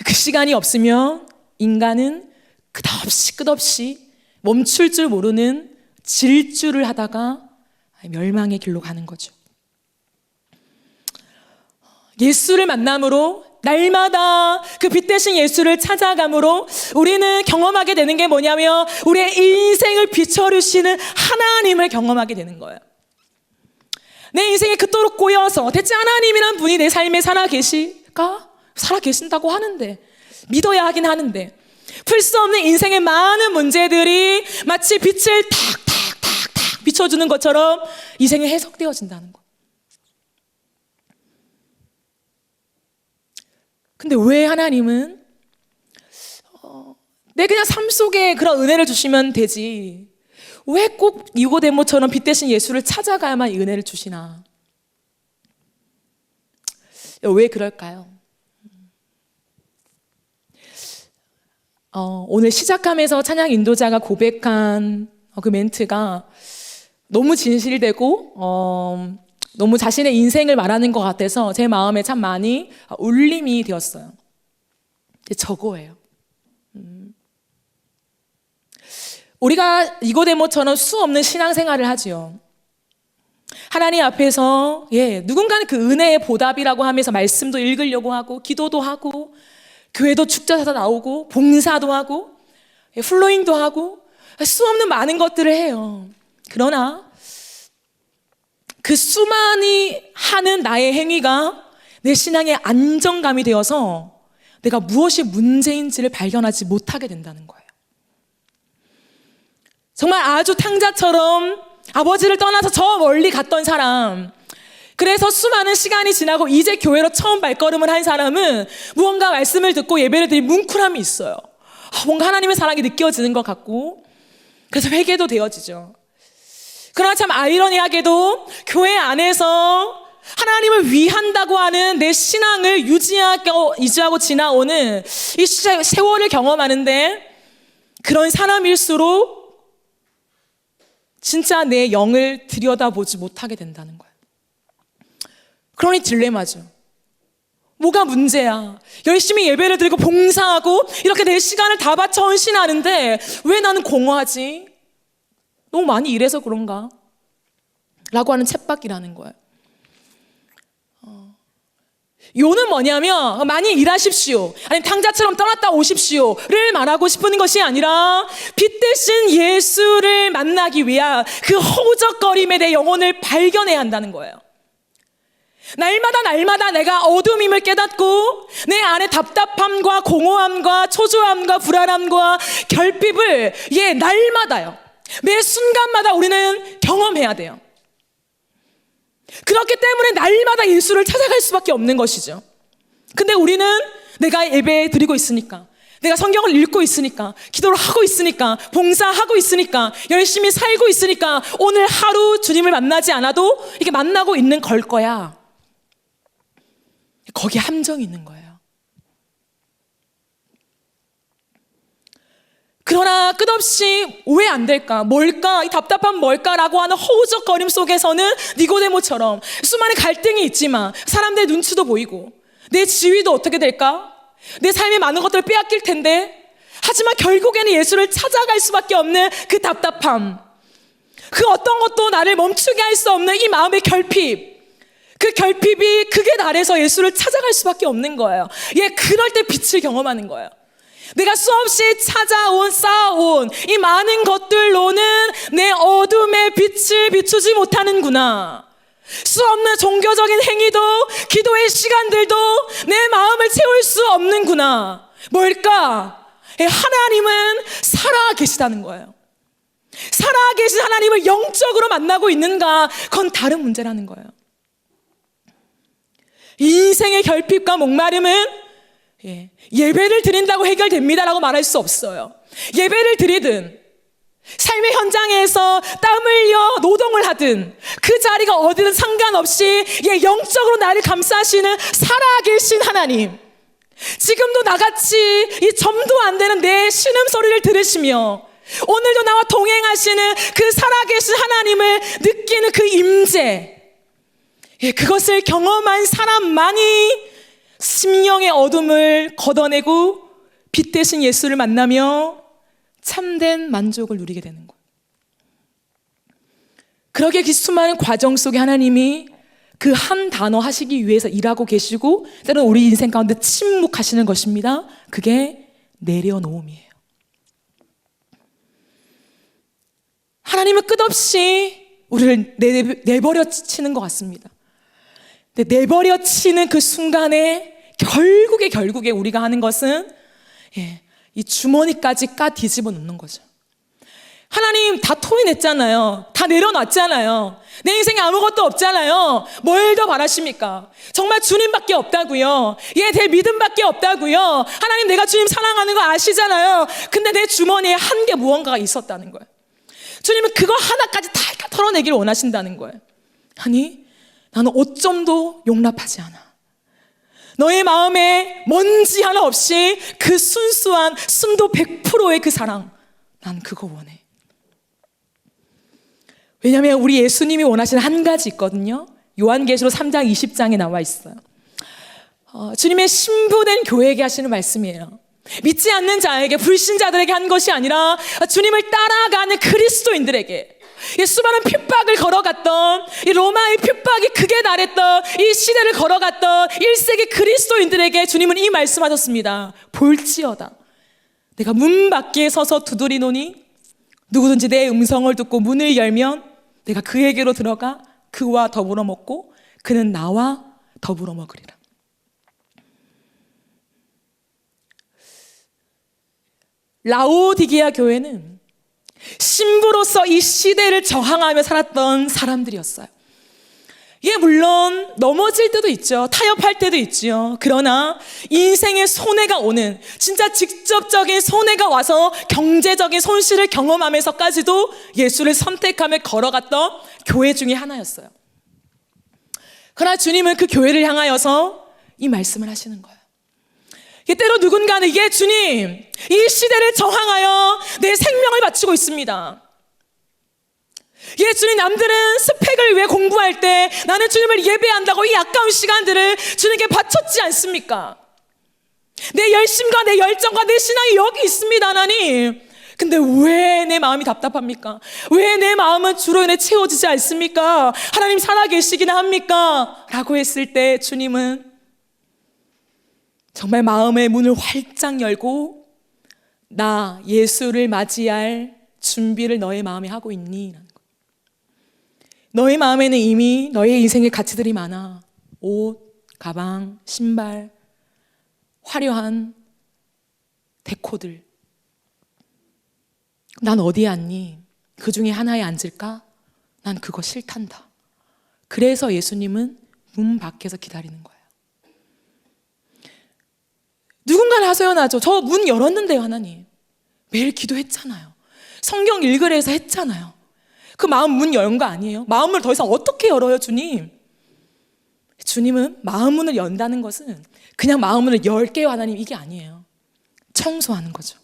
그 시간이 없으면 인간은 끝없이 멈출 줄 모르는 질주를 하다가 멸망의 길로 가는 거죠. 예수를 만남으로 날마다 그 빛 대신 예수를 찾아감으로 우리는 경험하게 되는 게 뭐냐면 우리의 인생을 비춰주시는 하나님을 경험하게 되는 거예요. 내 인생에 그토록 꼬여서 대체 하나님이란 분이 내 삶에 살아계실까? 살아계신다고 하는데, 믿어야 하긴 하는데 풀 수 없는 인생의 많은 문제들이 마치 빛을 탁탁탁탁 비춰주는 것처럼 인생에 해석되어진다는 거. 근데 왜 하나님은 내 그냥 삶 속에 그런 은혜를 주시면 되지 왜 꼭 니고데모처럼 빛 대신 예수를 찾아가야만 이 은혜를 주시나? 왜 그럴까요? 오늘 시작하면서 찬양 인도자가 고백한 그 멘트가 너무 진실되고 너무 자신의 인생을 말하는 것 같아서 제 마음에 참 많이 울림이 되었어요. 저거예요. 우리가 니고데모처럼 수 없는 신앙생활을 하지요. 하나님 앞에서 누군가는 그 은혜의 보답이라고 하면서 말씀도 읽으려고 하고 기도도 하고 교회도 축제사도 나오고 봉사도 하고 플로잉도 하고 수 없는 많은 것들을 해요. 그러나 그 수많이 하는 나의 행위가 내 신앙의 안정감이 되어서 내가 무엇이 문제인지를 발견하지 못하게 된다는 거예요. 정말 아주 탕자처럼 아버지를 떠나서 저 멀리 갔던 사람, 그래서 수많은 시간이 지나고 이제 교회로 처음 발걸음을 한 사람은 무언가 말씀을 듣고 예배를 드린 뭉클함이 있어요. 뭔가 하나님의 사랑이 느껴지는 것 같고, 그래서 회개도 되어지죠. 그러나 참 아이러니하게도 교회 안에서 하나님을 위한다고 하는 내 신앙을 유지하고 지나오는 이 세월을 경험하는데, 그런 사람일수록 진짜 내 영을 들여다보지 못하게 된다는 거예요. 그러니 딜레마죠. 뭐가 문제야? 열심히 예배를 드리고 봉사하고 이렇게 내 시간을 다 바쳐 헌신하는데 왜 나는 공허하지? 너무 많이 일해서 그런가? 라고 하는 쳇바퀴라는 거예요. 요는 뭐냐면 많이 일하십시오, 아니면 탕자처럼 떠났다 오십시오를 말하고 싶은 것이 아니라 빛 대신 예수를 만나기 위한 그 허우적거림에 내 영혼을 발견해야 한다는 거예요. 날마다 내가 어둠임을 깨닫고 내 안에 답답함과 공허함과 초조함과 불안함과 결핍을 날마다요, 매 순간마다 우리는 경험해야 돼요. 그렇기 때문에 날마다 예수를 찾아갈 수밖에 없는 것이죠. 근데 우리는 내가 예배 드리고 있으니까, 내가 성경을 읽고 있으니까, 기도를 하고 있으니까, 봉사하고 있으니까, 열심히 살고 있으니까 오늘 하루 주님을 만나지 않아도 이게 만나고 있는 걸 거야. 거기에 함정이 있는 거예요. 그러나 끝없이 왜 안 될까? 뭘까? 이 답답함 뭘까라고 하는 허우적거림 속에서는 니고데모처럼 수많은 갈등이 있지만 사람들의 눈치도 보이고 내 지위도 어떻게 될까? 내 삶의 많은 것들을 빼앗길 텐데, 하지만 결국에는 예수를 찾아갈 수밖에 없는 그 답답함, 그 어떤 것도 나를 멈추게 할 수 없는 이 마음의 결핍, 그 결핍이 극에 달해서 예수를 찾아갈 수밖에 없는 거예요. 그럴 때 빛을 경험하는 거예요. 내가 수없이 쌓아온 이 많은 것들로는 내 어둠의 빛을 비추지 못하는구나. 수없는 종교적인 행위도, 기도의 시간들도 내 마음을 채울 수 없는구나. 뭘까? 하나님은 살아 계시다는 거예요. 살아 계신 하나님을 영적으로 만나고 있는가? 그건 다른 문제라는 거예요. 인생의 결핍과 목마름은 예배를 드린다고 해결됩니다라고 말할 수 없어요. 예배를 드리든 삶의 현장에서 땀 흘려 노동을 하든 그 자리가 어디든 상관없이 영적으로 나를 감싸시는 살아계신 하나님, 지금도 나같이 이 점도 안 되는 내 신음소리를 들으시며 오늘도 나와 동행하시는 그 살아계신 하나님을 느끼는 그 임재, 그것을 경험한 사람만이 심령의 어둠을 걷어내고 빛 대신 예수를 만나며 참된 만족을 누리게 되는 거예요. 그러기에 그 수많은 과정 속에 하나님이 그 한 단어 하시기 위해서 일하고 계시고, 때로는 우리 인생 가운데 침묵하시는 것입니다. 그게 내려놓음이에요. 하나님은 끝없이 우리를 내버려 치는 것 같습니다. 근데 내버려 치는 그 순간에 결국에 우리가 하는 것은 이 주머니까지 까 뒤집어 놓는 거죠. 하나님 다 토해냈잖아요. 다 내려놨잖아요. 내 인생에 아무것도 없잖아요. 뭘 더 바라십니까? 정말 주님밖에 없다고요. 내 믿음밖에 없다고요. 하나님, 내가 주님 사랑하는 거 아시잖아요. 근데 내 주머니에 한 게 무언가가 있었다는 거예요. 주님은 그거 하나까지 다 털어내기를 원하신다는 거예요. 아니, 나는 오점도 용납하지 않아. 너의 마음에 먼지 하나 없이 그 순수한 순도 100%의 그 사랑, 난 그거 원해. 왜냐하면 우리 예수님이 원하시는 한 가지 있거든요. 요한계시록 3장 20장에 나와 있어요. 주님의 신부된 교회에게 하시는 말씀이에요. 믿지 않는 자에게, 불신자들에게 한 것이 아니라 주님을 따라가는 그리스도인들에게, 이 수많은 핍박을 걸어갔던, 이 로마의 핍박이 극에 달했던 이 시대를 걸어갔던 1세기 그리스도인들에게 주님은 이 말씀하셨습니다. 볼지어다, 내가 문 밖에 서서 두드리노니 누구든지 내 음성을 듣고 문을 열면 내가 그에게로 들어가 그와 더불어 먹고 그는 나와 더불어 먹으리라. 라오디게아 교회는 신부로서 이 시대를 저항하며 살았던 사람들이었어요. 물론 넘어질 때도 있죠. 타협할 때도 있죠. 그러나 인생의 손해가 오는, 진짜 직접적인 손해가 와서 경제적인 손실을 경험하면서까지도 예수를 선택하며 걸어갔던 교회 중에 하나였어요. 그러나 주님은 그 교회를 향하여서 이 말씀을 하시는 거예요. 때로 누군가는 주님, 이 시대를 저항하여 내 생명을 바치고 있습니다. 주님, 남들은 스펙을 위해 공부할 때 나는 주님을 예배한다고 이 아까운 시간들을 주님께 바쳤지 않습니까? 내 열심과 내 열정과 내 신앙이 여기 있습니다, 하나님. 근데 왜 내 마음이 답답합니까? 왜 내 마음은 주로 인해 채워지지 않습니까? 하나님 살아계시기나 합니까? 라고 했을 때 주님은 정말 마음의 문을 활짝 열고, 나 예수를 맞이할 준비를 너의 마음에 하고 있니? 라는 거예요. 너의 마음에는 이미 너의 인생의 가치들이 많아. 옷, 가방, 신발, 화려한 데코들. 난 어디에 앉니? 그 중에 하나에 앉을까? 난 그거 싫단다. 그래서 예수님은 문 밖에서 기다리는 거예요. 누군가는 하소연하죠. 저 문 열었는데요, 하나님. 매일 기도했잖아요. 성경 읽으라 해서 했잖아요. 그 마음 문 연 거 아니에요? 마음을 더 이상 어떻게 열어요, 주님? 주님은 마음 문을 연다는 것은 그냥 마음 문을 열게요, 하나님, 이게 아니에요. 청소하는 거죠.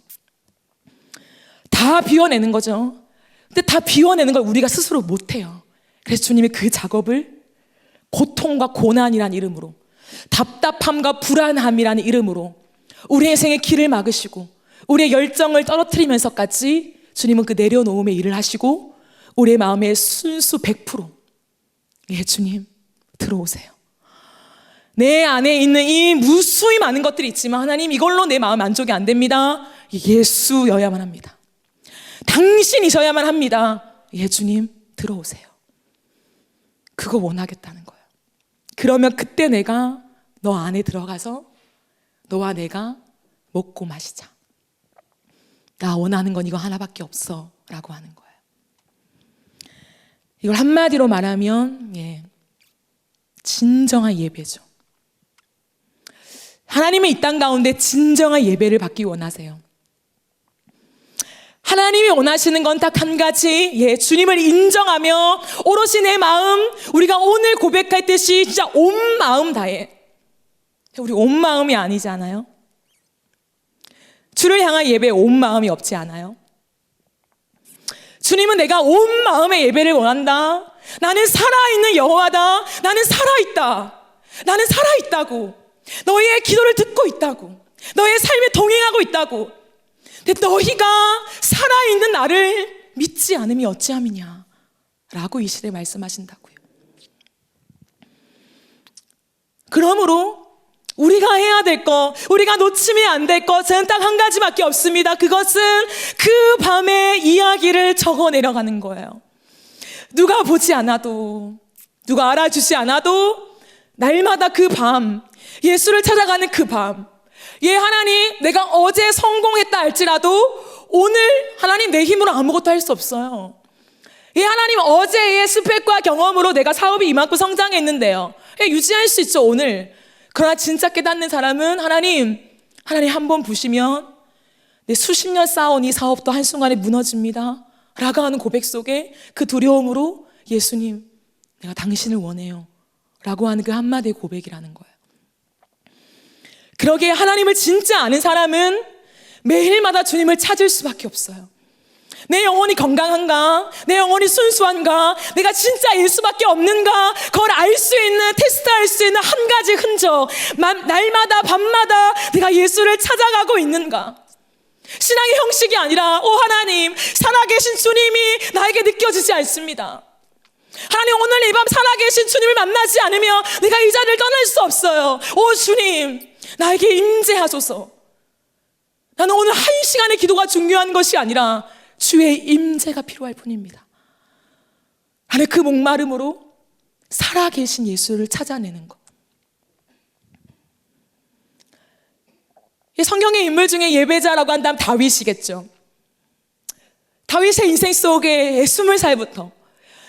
다 비워내는 거죠. 근데 다 비워내는 걸 우리가 스스로 못해요. 그래서 주님이 그 작업을 고통과 고난이라는 이름으로, 답답함과 불안함이라는 이름으로 우리의 인생의 길을 막으시고 우리의 열정을 떨어뜨리면서까지 주님은 그 내려놓음의 일을 하시고 우리의 마음의 순수 100% 주님 들어오세요. 내 안에 있는 이 무수히 많은 것들이 있지만 하나님, 이걸로 내 마음 만족이 안 됩니다. 예수여야만 합니다. 당신이셔야만 합니다. 주님 들어오세요. 그거 원하겠다는 거예요. 그러면 그때 내가 너 안에 들어가서 너와 내가 먹고 마시자. 나 원하는 건 이거 하나밖에 없어 라고 하는 거예요. 이걸 한마디로 말하면 진정한 예배죠. 하나님의 이 땅 가운데 진정한 예배를 받기 원하세요. 하나님이 원하시는 건 딱 한 가지, 주님을 인정하며 오롯이 내 마음, 우리가 오늘 고백했듯이 진짜 온 마음 다해. 우리 온 마음이 아니잖아요. 주를 향한 예배에 온 마음이 없지 않아요? 주님은 내가 온 마음의 예배를 원한다. 나는 살아있는 여호와다. 나는 살아있다. 나는 살아있다고. 너희의 기도를 듣고 있다고. 너의 삶에 동행하고 있다고. 근데 너희가 살아있는 나를 믿지 않음이 어찌함이냐 라고 이 시대에 말씀하신다고요. 그러므로 우리가 해야 될 것, 우리가 놓치면 안 될 것은 딱 한 가지밖에 없습니다. 그것은 그 밤의 이야기를 적어 내려가는 거예요. 누가 보지 않아도, 누가 알아주지 않아도 날마다 그 밤, 예수를 찾아가는 그 밤, 하나님, 내가 어제 성공했다 할지라도 오늘 하나님 내 힘으로 아무것도 할 수 없어요. 하나님, 어제의 스펙과 경험으로 내가 사업이 이만큼 성장했는데요. 유지할 수 있죠, 오늘. 그러나 진짜 깨닫는 사람은 하나님 한 번 보시면 내 수십 년 쌓아온 이 사업도 한순간에 무너집니다 라고 하는 고백 속에 그 두려움으로 예수님, 내가 당신을 원해요 라고 하는 그 한마디의 고백이라는 거예요. 그러기에 하나님을 진짜 아는 사람은 매일마다 주님을 찾을 수밖에 없어요. 내 영혼이 건강한가? 내 영혼이 순수한가? 내가 진짜 예수밖에 없는가? 그걸 알 수 있는, 테스트할 수 있는 한 가지 흔적, 날마다 밤마다 내가 예수를 찾아가고 있는가? 신앙의 형식이 아니라 하나님, 살아계신 주님이 나에게 느껴지지 않습니다. 하나님, 오늘 이 밤 살아계신 주님을 만나지 않으면 내가 이 자리를 떠날 수 없어요. 주님, 나에게 임재하소서. 나는 오늘 한 시간의 기도가 중요한 것이 아니라 주의 임재가 필요할 뿐입니다. 하나님, 그 목마름으로 살아계신 예수를 찾아내는 것. 성경의 인물 중에 예배자라고 한다면 다윗이겠죠. 다윗의 인생 속에 20살부터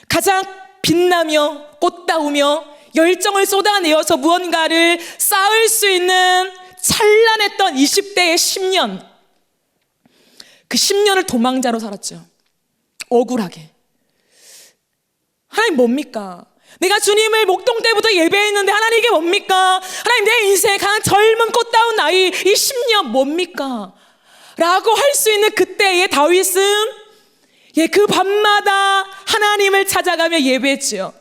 가장 빛나며 꽃다우며 열정을 쏟아내어서 무언가를 쌓을 수 있는 찬란했던 20대의 10년, 그 10년을 도망자로 살았죠. 억울하게. 하나님 뭡니까? 내가 주님을 목동 때부터 예배했는데 하나님 이게 뭡니까? 하나님 내 인생의 가장 젊은 꽃다운 나이 이 10년 뭡니까? 라고 할 수 있는 그때의 다윗은 그 밤마다 하나님을 찾아가며 예배했지요.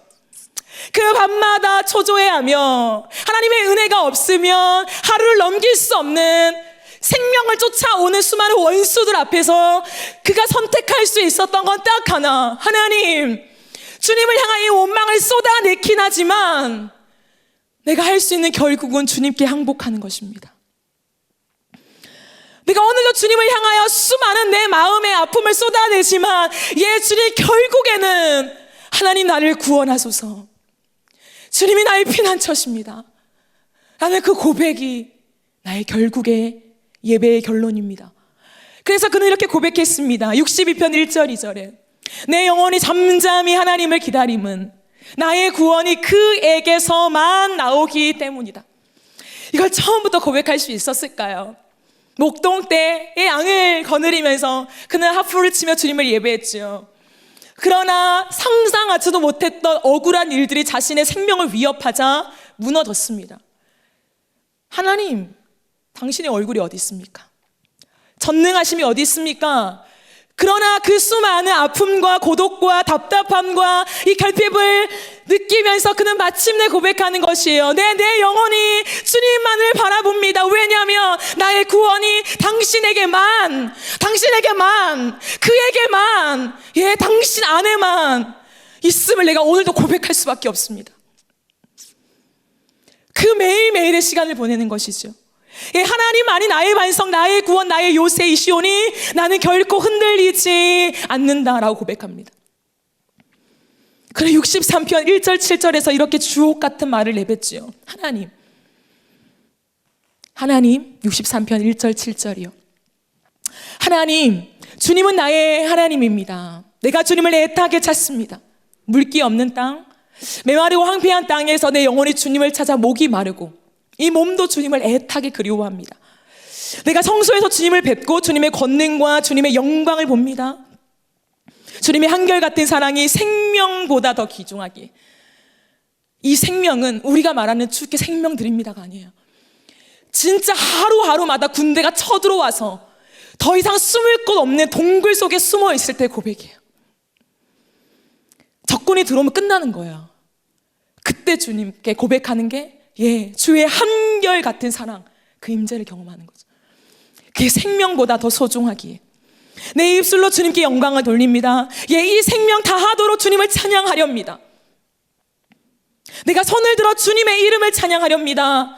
그 밤마다 초조해하며 하나님의 은혜가 없으면 하루를 넘길 수 없는 생명을 쫓아오는 수많은 원수들 앞에서 그가 선택할 수 있었던 건 딱 하나, 하나님 주님을 향한 이 원망을 쏟아내긴 하지만 내가 할 수 있는 결국은 주님께 항복하는 것입니다. 내가 오늘도 주님을 향하여 수많은 내 마음의 아픔을 쏟아내지만 주님 결국에는 하나님 나를 구원하소서, 주님이 나의 피난처십니다 라는 그 고백이 나의 결국의 예배의 결론입니다. 그래서 그는 이렇게 고백했습니다. 62편 1절 2절에 내 영혼이 잠잠히 하나님을 기다림은 나의 구원이 그에게서만 나오기 때문이다. 이걸 처음부터 고백할 수 있었을까요? 목동 때의 양을 거느리면서 그는 하프를 치며 주님을 예배했죠. 그러나 상상하지도 못했던 억울한 일들이 자신의 생명을 위협하자 무너졌습니다. 하나님, 당신의 얼굴이 어디 있습니까? 전능하심이 어디 있습니까? 그러나 그 수많은 아픔과 고독과 답답함과 이 결핍을 느끼면서 그는 마침내 고백하는 것이에요. 내 영혼이 주님만을 바라봅니다. 왜냐하면 나의 구원이 당신에게만, 그에게만, 당신 안에만 있음을 내가 오늘도 고백할 수밖에 없습니다. 그 매일매일의 시간을 보내는 것이죠. 하나님만이 나의 반석, 나의 구원, 나의 요새이시오니 나는 결코 흔들리지 않는다라고 고백합니다. 그래 63편 1절 7절에서 이렇게 주옥 같은 말을 내뱉지요. 하나님 63편 1절 7절이요. 하나님, 주님은 나의 하나님입니다. 내가 주님을 애타게 찾습니다. 물기 없는 땅, 메마르고 황폐한 땅에서 내 영혼이 주님을 찾아 목이 마르고 이 몸도 주님을 애타게 그리워합니다. 내가 성소에서 주님을 뵙고 주님의 권능과 주님의 영광을 봅니다. 주님의 한결같은 사랑이 생명보다 더 귀중하기에, 이 생명은 우리가 말하는 주께 생명드립니다가 아니에요. 진짜 하루하루마다 군대가 쳐들어와서 더 이상 숨을 곳 없는 동굴 속에 숨어 있을 때 고백이에요. 적군이 들어오면 끝나는 거예요. 그때 주님께 고백하는 게 주의 한결같은 사랑, 그 임재를 경험하는 거죠. 그게 생명보다 더 소중하기에 내 입술로 주님께 영광을 돌립니다. 이 생명 다하도록 주님을 찬양하렵니다. 내가 손을 들어 주님의 이름을 찬양하렵니다.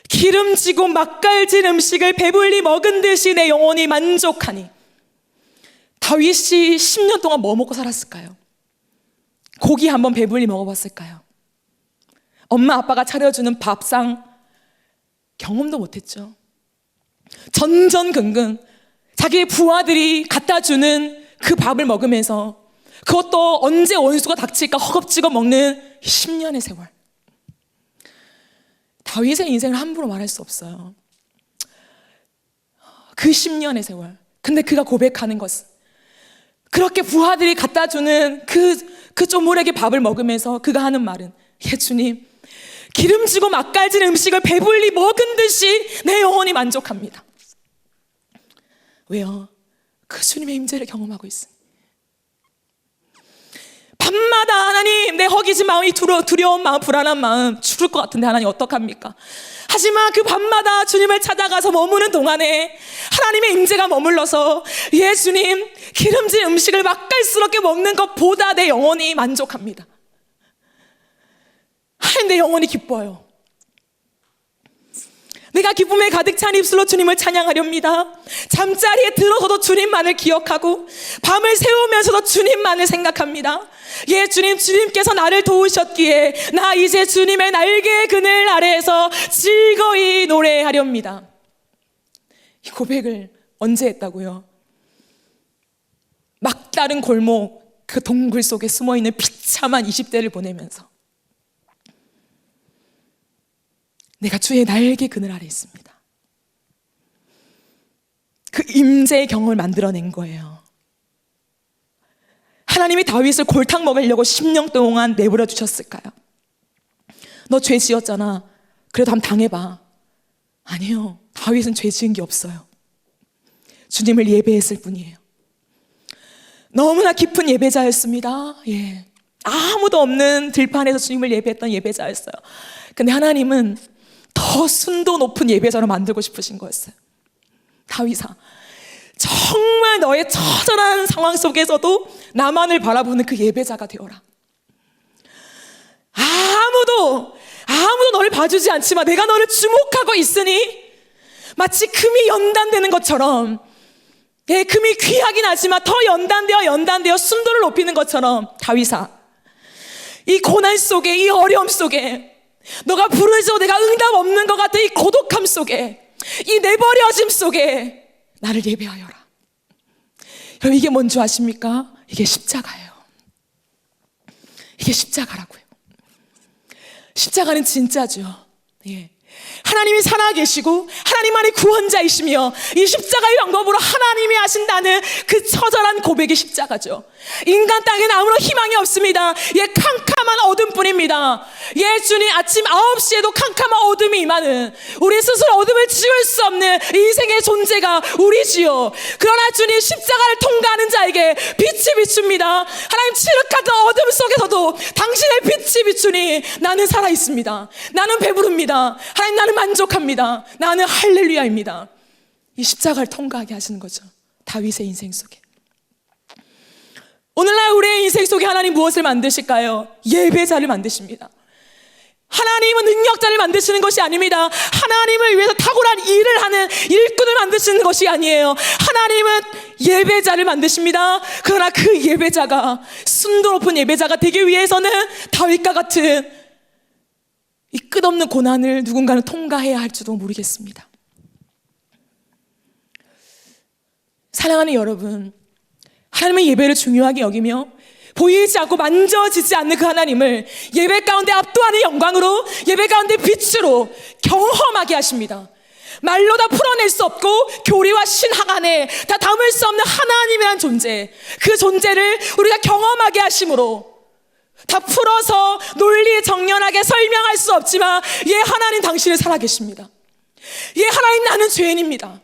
기름지고 맛깔진 음식을 배불리 먹은 듯이 내 영혼이 만족하니. 다윗이 10년 동안 뭐 먹고 살았을까요? 고기 한번 배불리 먹어봤을까요? 엄마 아빠가 차려주는 밥상 경험도 못했죠. 전전긍긍 자기의 부하들이 갖다주는 그 밥을 먹으면서 그것도 언제 원수가 닥칠까 허겁지겁 먹는 10년의 세월. 다윗의 인생을 함부로 말할 수 없어요. 그 10년의 세월. 근데 그가 고백하는 것은, 그렇게 부하들이 갖다주는 그 쪼물에게 밥을 먹으면서 그가 하는 말은, 주님, 기름지고 맛깔진 음식을 배불리 먹은 듯이 내 영혼이 만족합니다. 왜요? 그 주님의 임재를 경험하고 있습니다. 밤마다 하나님, 내 허기진 마음, 이 두려운 마음, 불안한 마음, 죽을 것 같은데 하나님 어떡합니까? 하지만 그 밤마다 주님을 찾아가서 머무는 동안에 하나님의 임재가 머물러서 주님, 기름진 음식을 맛깔스럽게 먹는 것보다 내 영혼이 만족합니다. 내 영혼이 기뻐요. 내가 기쁨에 가득 찬 입술로 주님을 찬양하렵니다. 잠자리에 들어서도 주님만을 기억하고 밤을 새우면서도 주님만을 생각합니다. 주님께서 나를 도우셨기에 나 이제 주님의 날개의 그늘 아래에서 즐거이 노래하렵니다. 이 고백을 언제 했다고요? 막다른 골목, 그 동굴 속에 숨어있는 비참한 20대를 보내면서 내가 주의 날개 그늘 아래 있습니다. 그 임재의 경험을 만들어낸 거예요. 하나님이 다윗을 골탕 먹으려고 10년 동안 내버려 두셨을까요? 너 죄 지었잖아. 그래도 한번 당해봐. 아니요. 다윗은 죄 지은 게 없어요. 주님을 예배했을 뿐이에요. 너무나 깊은 예배자였습니다. 예. 아무도 없는 들판에서 주님을 예배했던 예배자였어요. 근데 하나님은 더 순도 높은 예배자로 만들고 싶으신 거였어요. 다윗아, 정말 너의 처절한 상황 속에서도 나만을 바라보는 그 예배자가 되어라. 아무도 너를 봐주지 않지만 내가 너를 주목하고 있으니 마치 금이 연단되는 것처럼, 예, 금이 귀하긴 하지만 더 연단되어 순도를 높이는 것처럼, 다윗아, 이 고난 속에, 이 어려움 속에, 너가 부르짖어도 내가 응답 없는 것 같은 이 고독함 속에, 이 내버려짐 속에 나를 예배하여라. 여러분, 이게 뭔지 아십니까? 이게 십자가예요. 이게 십자가라고요. 십자가는 진짜죠. 예. 하나님이 살아계시고 하나님만이 구원자이시며 이 십자가의 방법으로 하나님이 하신다는 그 처절한 고백이 십자가죠. 인간 땅에는 아무런 희망이 없습니다. 예, 캄캄한 어둠뿐입니다. 예, 주님, 아침 9시에도 캄캄한 어둠이 임하는, 우리 스스로 어둠을 지울 수 없는 인생의 존재가 우리지요. 그러나 주님, 십자가를 통과하는 자에게 빛이 비춥니다. 하나님, 칠흑같은 어둠 속에서도 당신의 빛이 비추니 나는 살아있습니다. 나는 배부릅니다. 하나님, 나는 만족합니다. 나는 할렐루야입니다. 이 십자가를 통과하게 하시는 거죠. 다윗의 인생 속에. 오늘날 우리의 인생 속에 하나님 무엇을 만드실까요? 예배자를 만드십니다. 하나님은 능력자를 만드시는 것이 아닙니다. 하나님을 위해서 탁월한 일을 하는 일꾼을 만드시는 것이 아니에요. 하나님은 예배자를 만드십니다. 그러나 그 예배자가, 순도 높은 예배자가 되기 위해서는 다윗과 같은 이 끝없는 고난을 누군가는 통과해야 할지도 모르겠습니다. 사랑하는 여러분, 하나님의 예배를 중요하게 여기며 보이지 않고 만져지지 않는 그 하나님을 예배 가운데 압도하는 영광으로, 예배 가운데 빛으로 경험하게 하십니다. 말로 다 풀어낼 수 없고 교리와 신학 안에 다 담을 수 없는 하나님이란 존재, 그 존재를 우리가 경험하게 하심으로, 다 풀어서 논리 정연하게 설명할 수 없지만, 예, 하나님 당신은 살아계십니다. 예, 하나님, 나는 죄인입니다.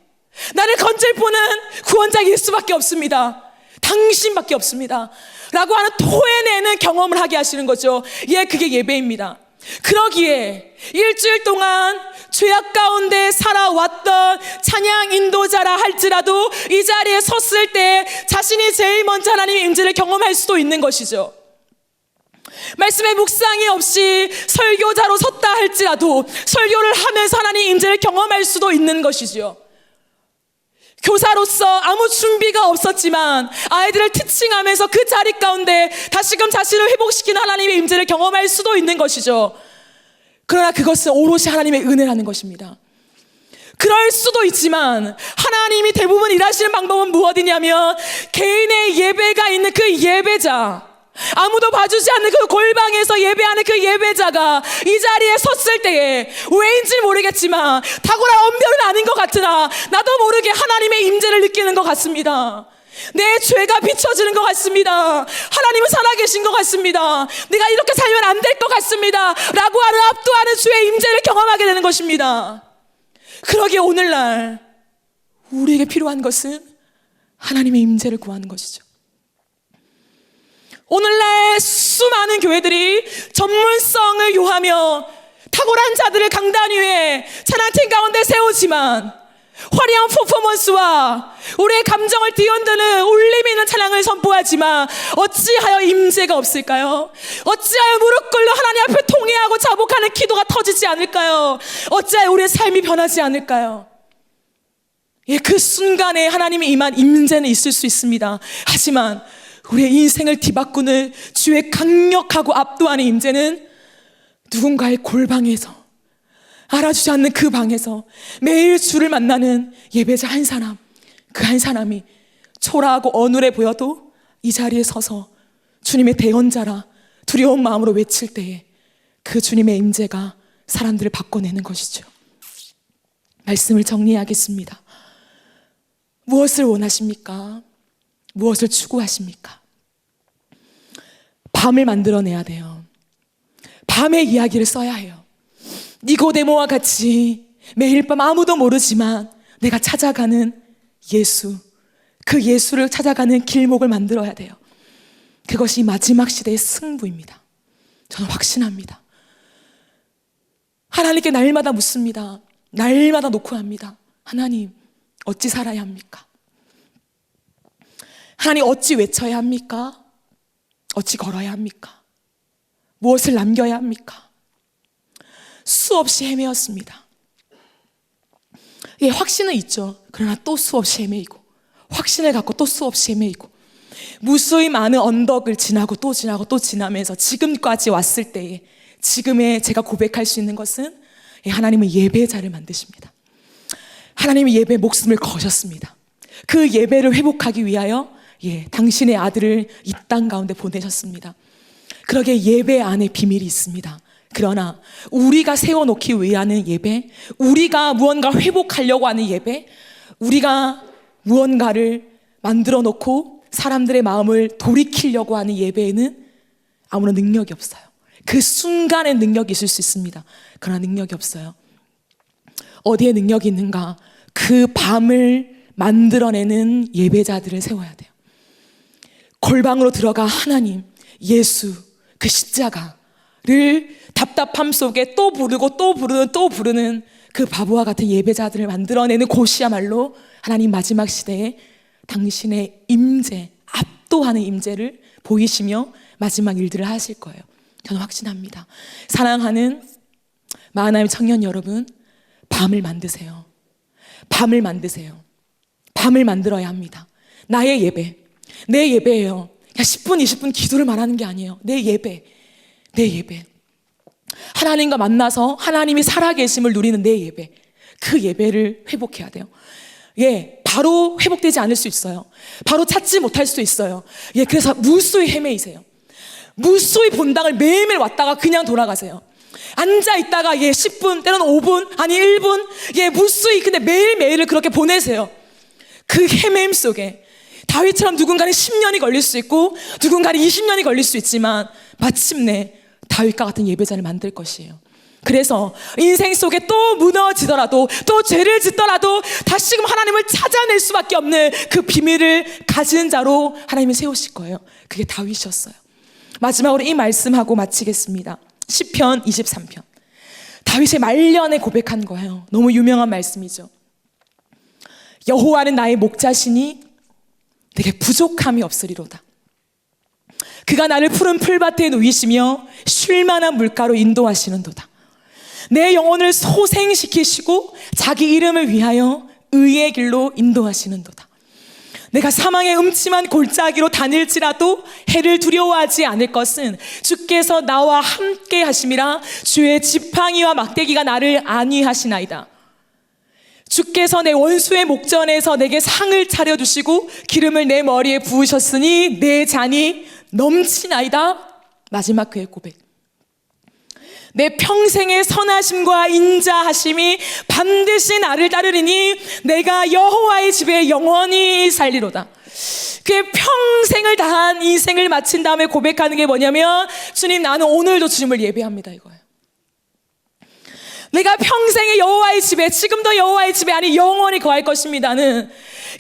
나를 건질 분은 구원자 예수밖에 없습니다. 당신밖에 없습니다. 라고 하는 토해내는 경험을 하게 하시는 거죠. 예, 그게 예배입니다. 그러기에 일주일 동안 죄악 가운데 살아왔던 찬양 인도자라 할지라도 이 자리에 섰을 때 자신이 제일 먼저 하나님의 임재를 경험할 수도 있는 것이죠. 말씀의 묵상이 없이 설교자로 섰다 할지라도 설교를 하면서 하나님의 임재를 경험할 수도 있는 것이죠. 교사로서 아무 준비가 없었지만 아이들을 티칭하면서 그 자리 가운데 다시금 자신을 회복시키는 하나님의 임재를 경험할 수도 있는 것이죠. 그러나 그것은 오롯이 하나님의 은혜라는 것입니다. 그럴 수도 있지만 하나님이 대부분 일하시는 방법은 무엇이냐면, 개인의 예배가 있는 그 예배자, 아무도 봐주지 않는 그 골방에서 예배하는 그 예배자가 이 자리에 섰을 때에 왜인지 모르겠지만 탁월한 언변은 아닌 것 같으나 나도 모르게 하나님의 임재를 느끼는 것 같습니다. 내 죄가 비춰지는 것 같습니다. 하나님은 살아계신 것 같습니다. 내가 이렇게 살면 안 될 것 같습니다 라고 하는 압도하는 주의 임재를 경험하게 되는 것입니다. 그러기에 오늘날 우리에게 필요한 것은 하나님의 임재를 구하는 것이죠. 오늘날 수많은 교회들이 전문성을 요하며 탁월한 자들을 강단 위에 찬양팀 가운데 세우지만 화려한 퍼포먼스와 우리의 감정을 뒤흔드는 울림 있는 찬양을 선포하지만 어찌하여 임재가 없을까요? 어찌하여 무릎 꿇려 하나님 앞에 통회하고 자복하는 기도가 터지지 않을까요? 어찌하여 우리의 삶이 변하지 않을까요? 예, 그 순간에 하나님이 임한 임재는 있을 수 있습니다. 하지만 우리의 인생을 뒤바꾸는 주의 강력하고 압도하는 임재는 누군가의 골방에서, 알아주지 않는 그 방에서 매일 주를 만나는 예배자 한 사람, 그 한 사람이 초라하고 어눌해 보여도 이 자리에 서서 주님의 대언자라 두려운 마음으로 외칠 때에 그 주님의 임재가 사람들을 바꿔내는 것이죠. 말씀을 정리하겠습니다. 무엇을 원하십니까? 무엇을 추구하십니까? 밤을 만들어내야 돼요. 밤의 이야기를 써야 해요. 니고데모와 같이 매일 밤 아무도 모르지만 내가 찾아가는 예수, 그 예수를 찾아가는 길목을 만들어야 돼요. 그것이 마지막 시대의 승부입니다. 저는 확신합니다. 하나님께 날마다 묻습니다. 날마다 노크합니다. 하나님, 어찌 살아야 합니까? 하나님, 어찌 외쳐야 합니까? 어찌 걸어야 합니까? 무엇을 남겨야 합니까? 수없이 헤매었습니다. 예, 확신은 있죠. 그러나 또 수없이 헤매이고, 확신을 갖고 또 수없이 헤매이고, 무수히 많은 언덕을 지나고 또 지나고 또 지나면서 지금까지 왔을 때에 지금의 제가 고백할 수 있는 것은 하나님은 예배자를 만드십니다. 하나님이 예배에 목숨을 거셨습니다. 그 예배를 회복하기 위하여 당신의 아들을 이 땅 가운데 보내셨습니다. 그러기에 예배 안에 비밀이 있습니다. 그러나 우리가 세워놓기 위하는 예배, 우리가 무언가 회복하려고 하는 예배, 우리가 무언가를 만들어 놓고 사람들의 마음을 돌이키려고 하는 예배에는 아무런 능력이 없어요. 그 순간에 능력이 있을 수 있습니다. 그러나 능력이 없어요. 어디에 능력이 있는가? 그 밤을 만들어내는 예배자들을 세워야 돼요. 골방으로 들어가 하나님, 예수, 그 십자가를 답답함 속에 또 부르고 또 부르는 또 부르는 그 바보와 같은 예배자들을 만들어내는 곳이야말로 하나님 마지막 시대에 당신의 임재, 압도하는 임재를 보이시며 마지막 일들을 하실 거예요. 저는 확신합니다. 사랑하는 마하나임 청년 여러분, 밤을 만드세요. 밤을 만드세요. 밤을 만들어야 합니다. 나의 예배, 내 예배예요. 10분, 20분 기도를 말하는 게 아니에요. 내 예배, 내 예배. 하나님과 만나서 하나님이 살아계심을 누리는 내 예배, 그 예배를 회복해야 돼요. 바로 회복되지 않을 수 있어요. 바로 찾지 못할 수 있어요. 그래서 무수히 헤매이세요. 무수히 본당을 매일매일 왔다가 그냥 돌아가세요. 앉아있다가 10분, 때로는 5분, 아니 1분, 무수히 근데 매일매일을 그렇게 보내세요. 그 헤매임 속에 다윗처럼 누군가는 10년이 걸릴 수 있고 누군가는 20년이 걸릴 수 있지만 마침내 다윗과 같은 예배자를 만들 것이에요. 그래서 인생 속에 또 무너지더라도 또 죄를 짓더라도 다시금 하나님을 찾아낼 수밖에 없는 그 비밀을 가진 자로 하나님이 세우실 거예요. 그게 다윗이었어요. 마지막으로 이 말씀하고 마치겠습니다. 시편 23편. 다윗의 말년에 고백한 거예요. 너무 유명한 말씀이죠. 여호와는 나의 목자시니 내게 부족함이 없으리로다. 그가 나를 푸른 풀밭에 누이시며 쉴만한 물가로 인도하시는도다. 내 영혼을 소생시키시고 자기 이름을 위하여 의의 길로 인도하시는도다. 내가 사망의 음침한 골짜기로 다닐지라도 해를 두려워하지 않을 것은 주께서 나와 함께 하심이라. 주의 지팡이와 막대기가 나를 안위하시나이다. 주께서 내 원수의 목전에서 내게 상을 차려주시고 기름을 내 머리에 부으셨으니 내 잔이 넘치나이다. 마지막 그의 고백. 내 평생의 선하심과 인자하심이 반드시 나를 따르리니 내가 여호와의 집에 영원히 살리로다. 그의 평생을 다한 인생을 마친 다음에 고백하는 게 뭐냐면, 주님, 나는 오늘도 주님을 예배합니다, 이거예요. 내가 평생의 여호와의 집에, 지금도 여호와의 집에, 아니 영원히 거할 것입니다는,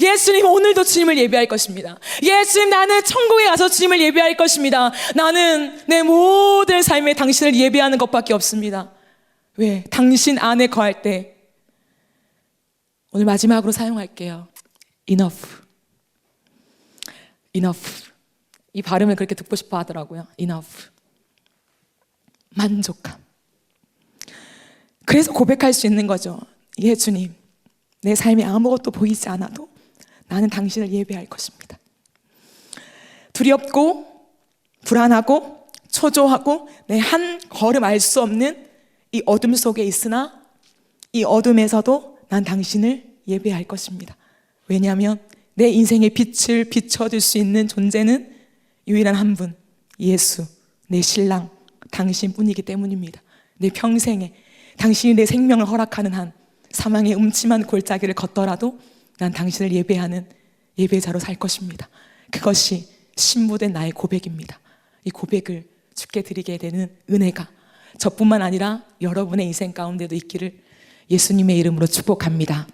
예수님, 오늘도 주님을 예배할 것입니다. 예수님, 나는 천국에 가서 주님을 예배할 것입니다. 나는 내 모든 삶에 당신을 예배하는 것밖에 없습니다. 왜? 당신 안에 거할 때. 오늘 마지막으로 사용할게요. Enough. Enough. 이 발음을 그렇게 듣고 싶어 하더라고요. Enough. 만족함. 그래서 고백할 수 있는 거죠. 예, 주님, 내 삶에 아무것도 보이지 않아도 나는 당신을 예배할 것입니다. 두렵고 불안하고 초조하고 내 한 걸음 알 수 없는 이 어둠 속에 있으나 이 어둠에서도 난 당신을 예배할 것입니다. 왜냐하면 내 인생의 빛을 비춰줄 수 있는 존재는 유일한 한 분, 예수, 내 신랑, 당신뿐이기 때문입니다. 내 평생에 당신이 내 생명을 허락하는 한 사망의 음침한 골짜기를 걷더라도 난 당신을 예배하는 예배자로 살 것입니다. 그것이 신부된 나의 고백입니다. 이 고백을 주께 드리게 되는 은혜가 저뿐만 아니라 여러분의 인생 가운데도 있기를 예수님의 이름으로 축복합니다.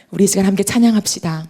우리 이 시간 함께 찬양합시다.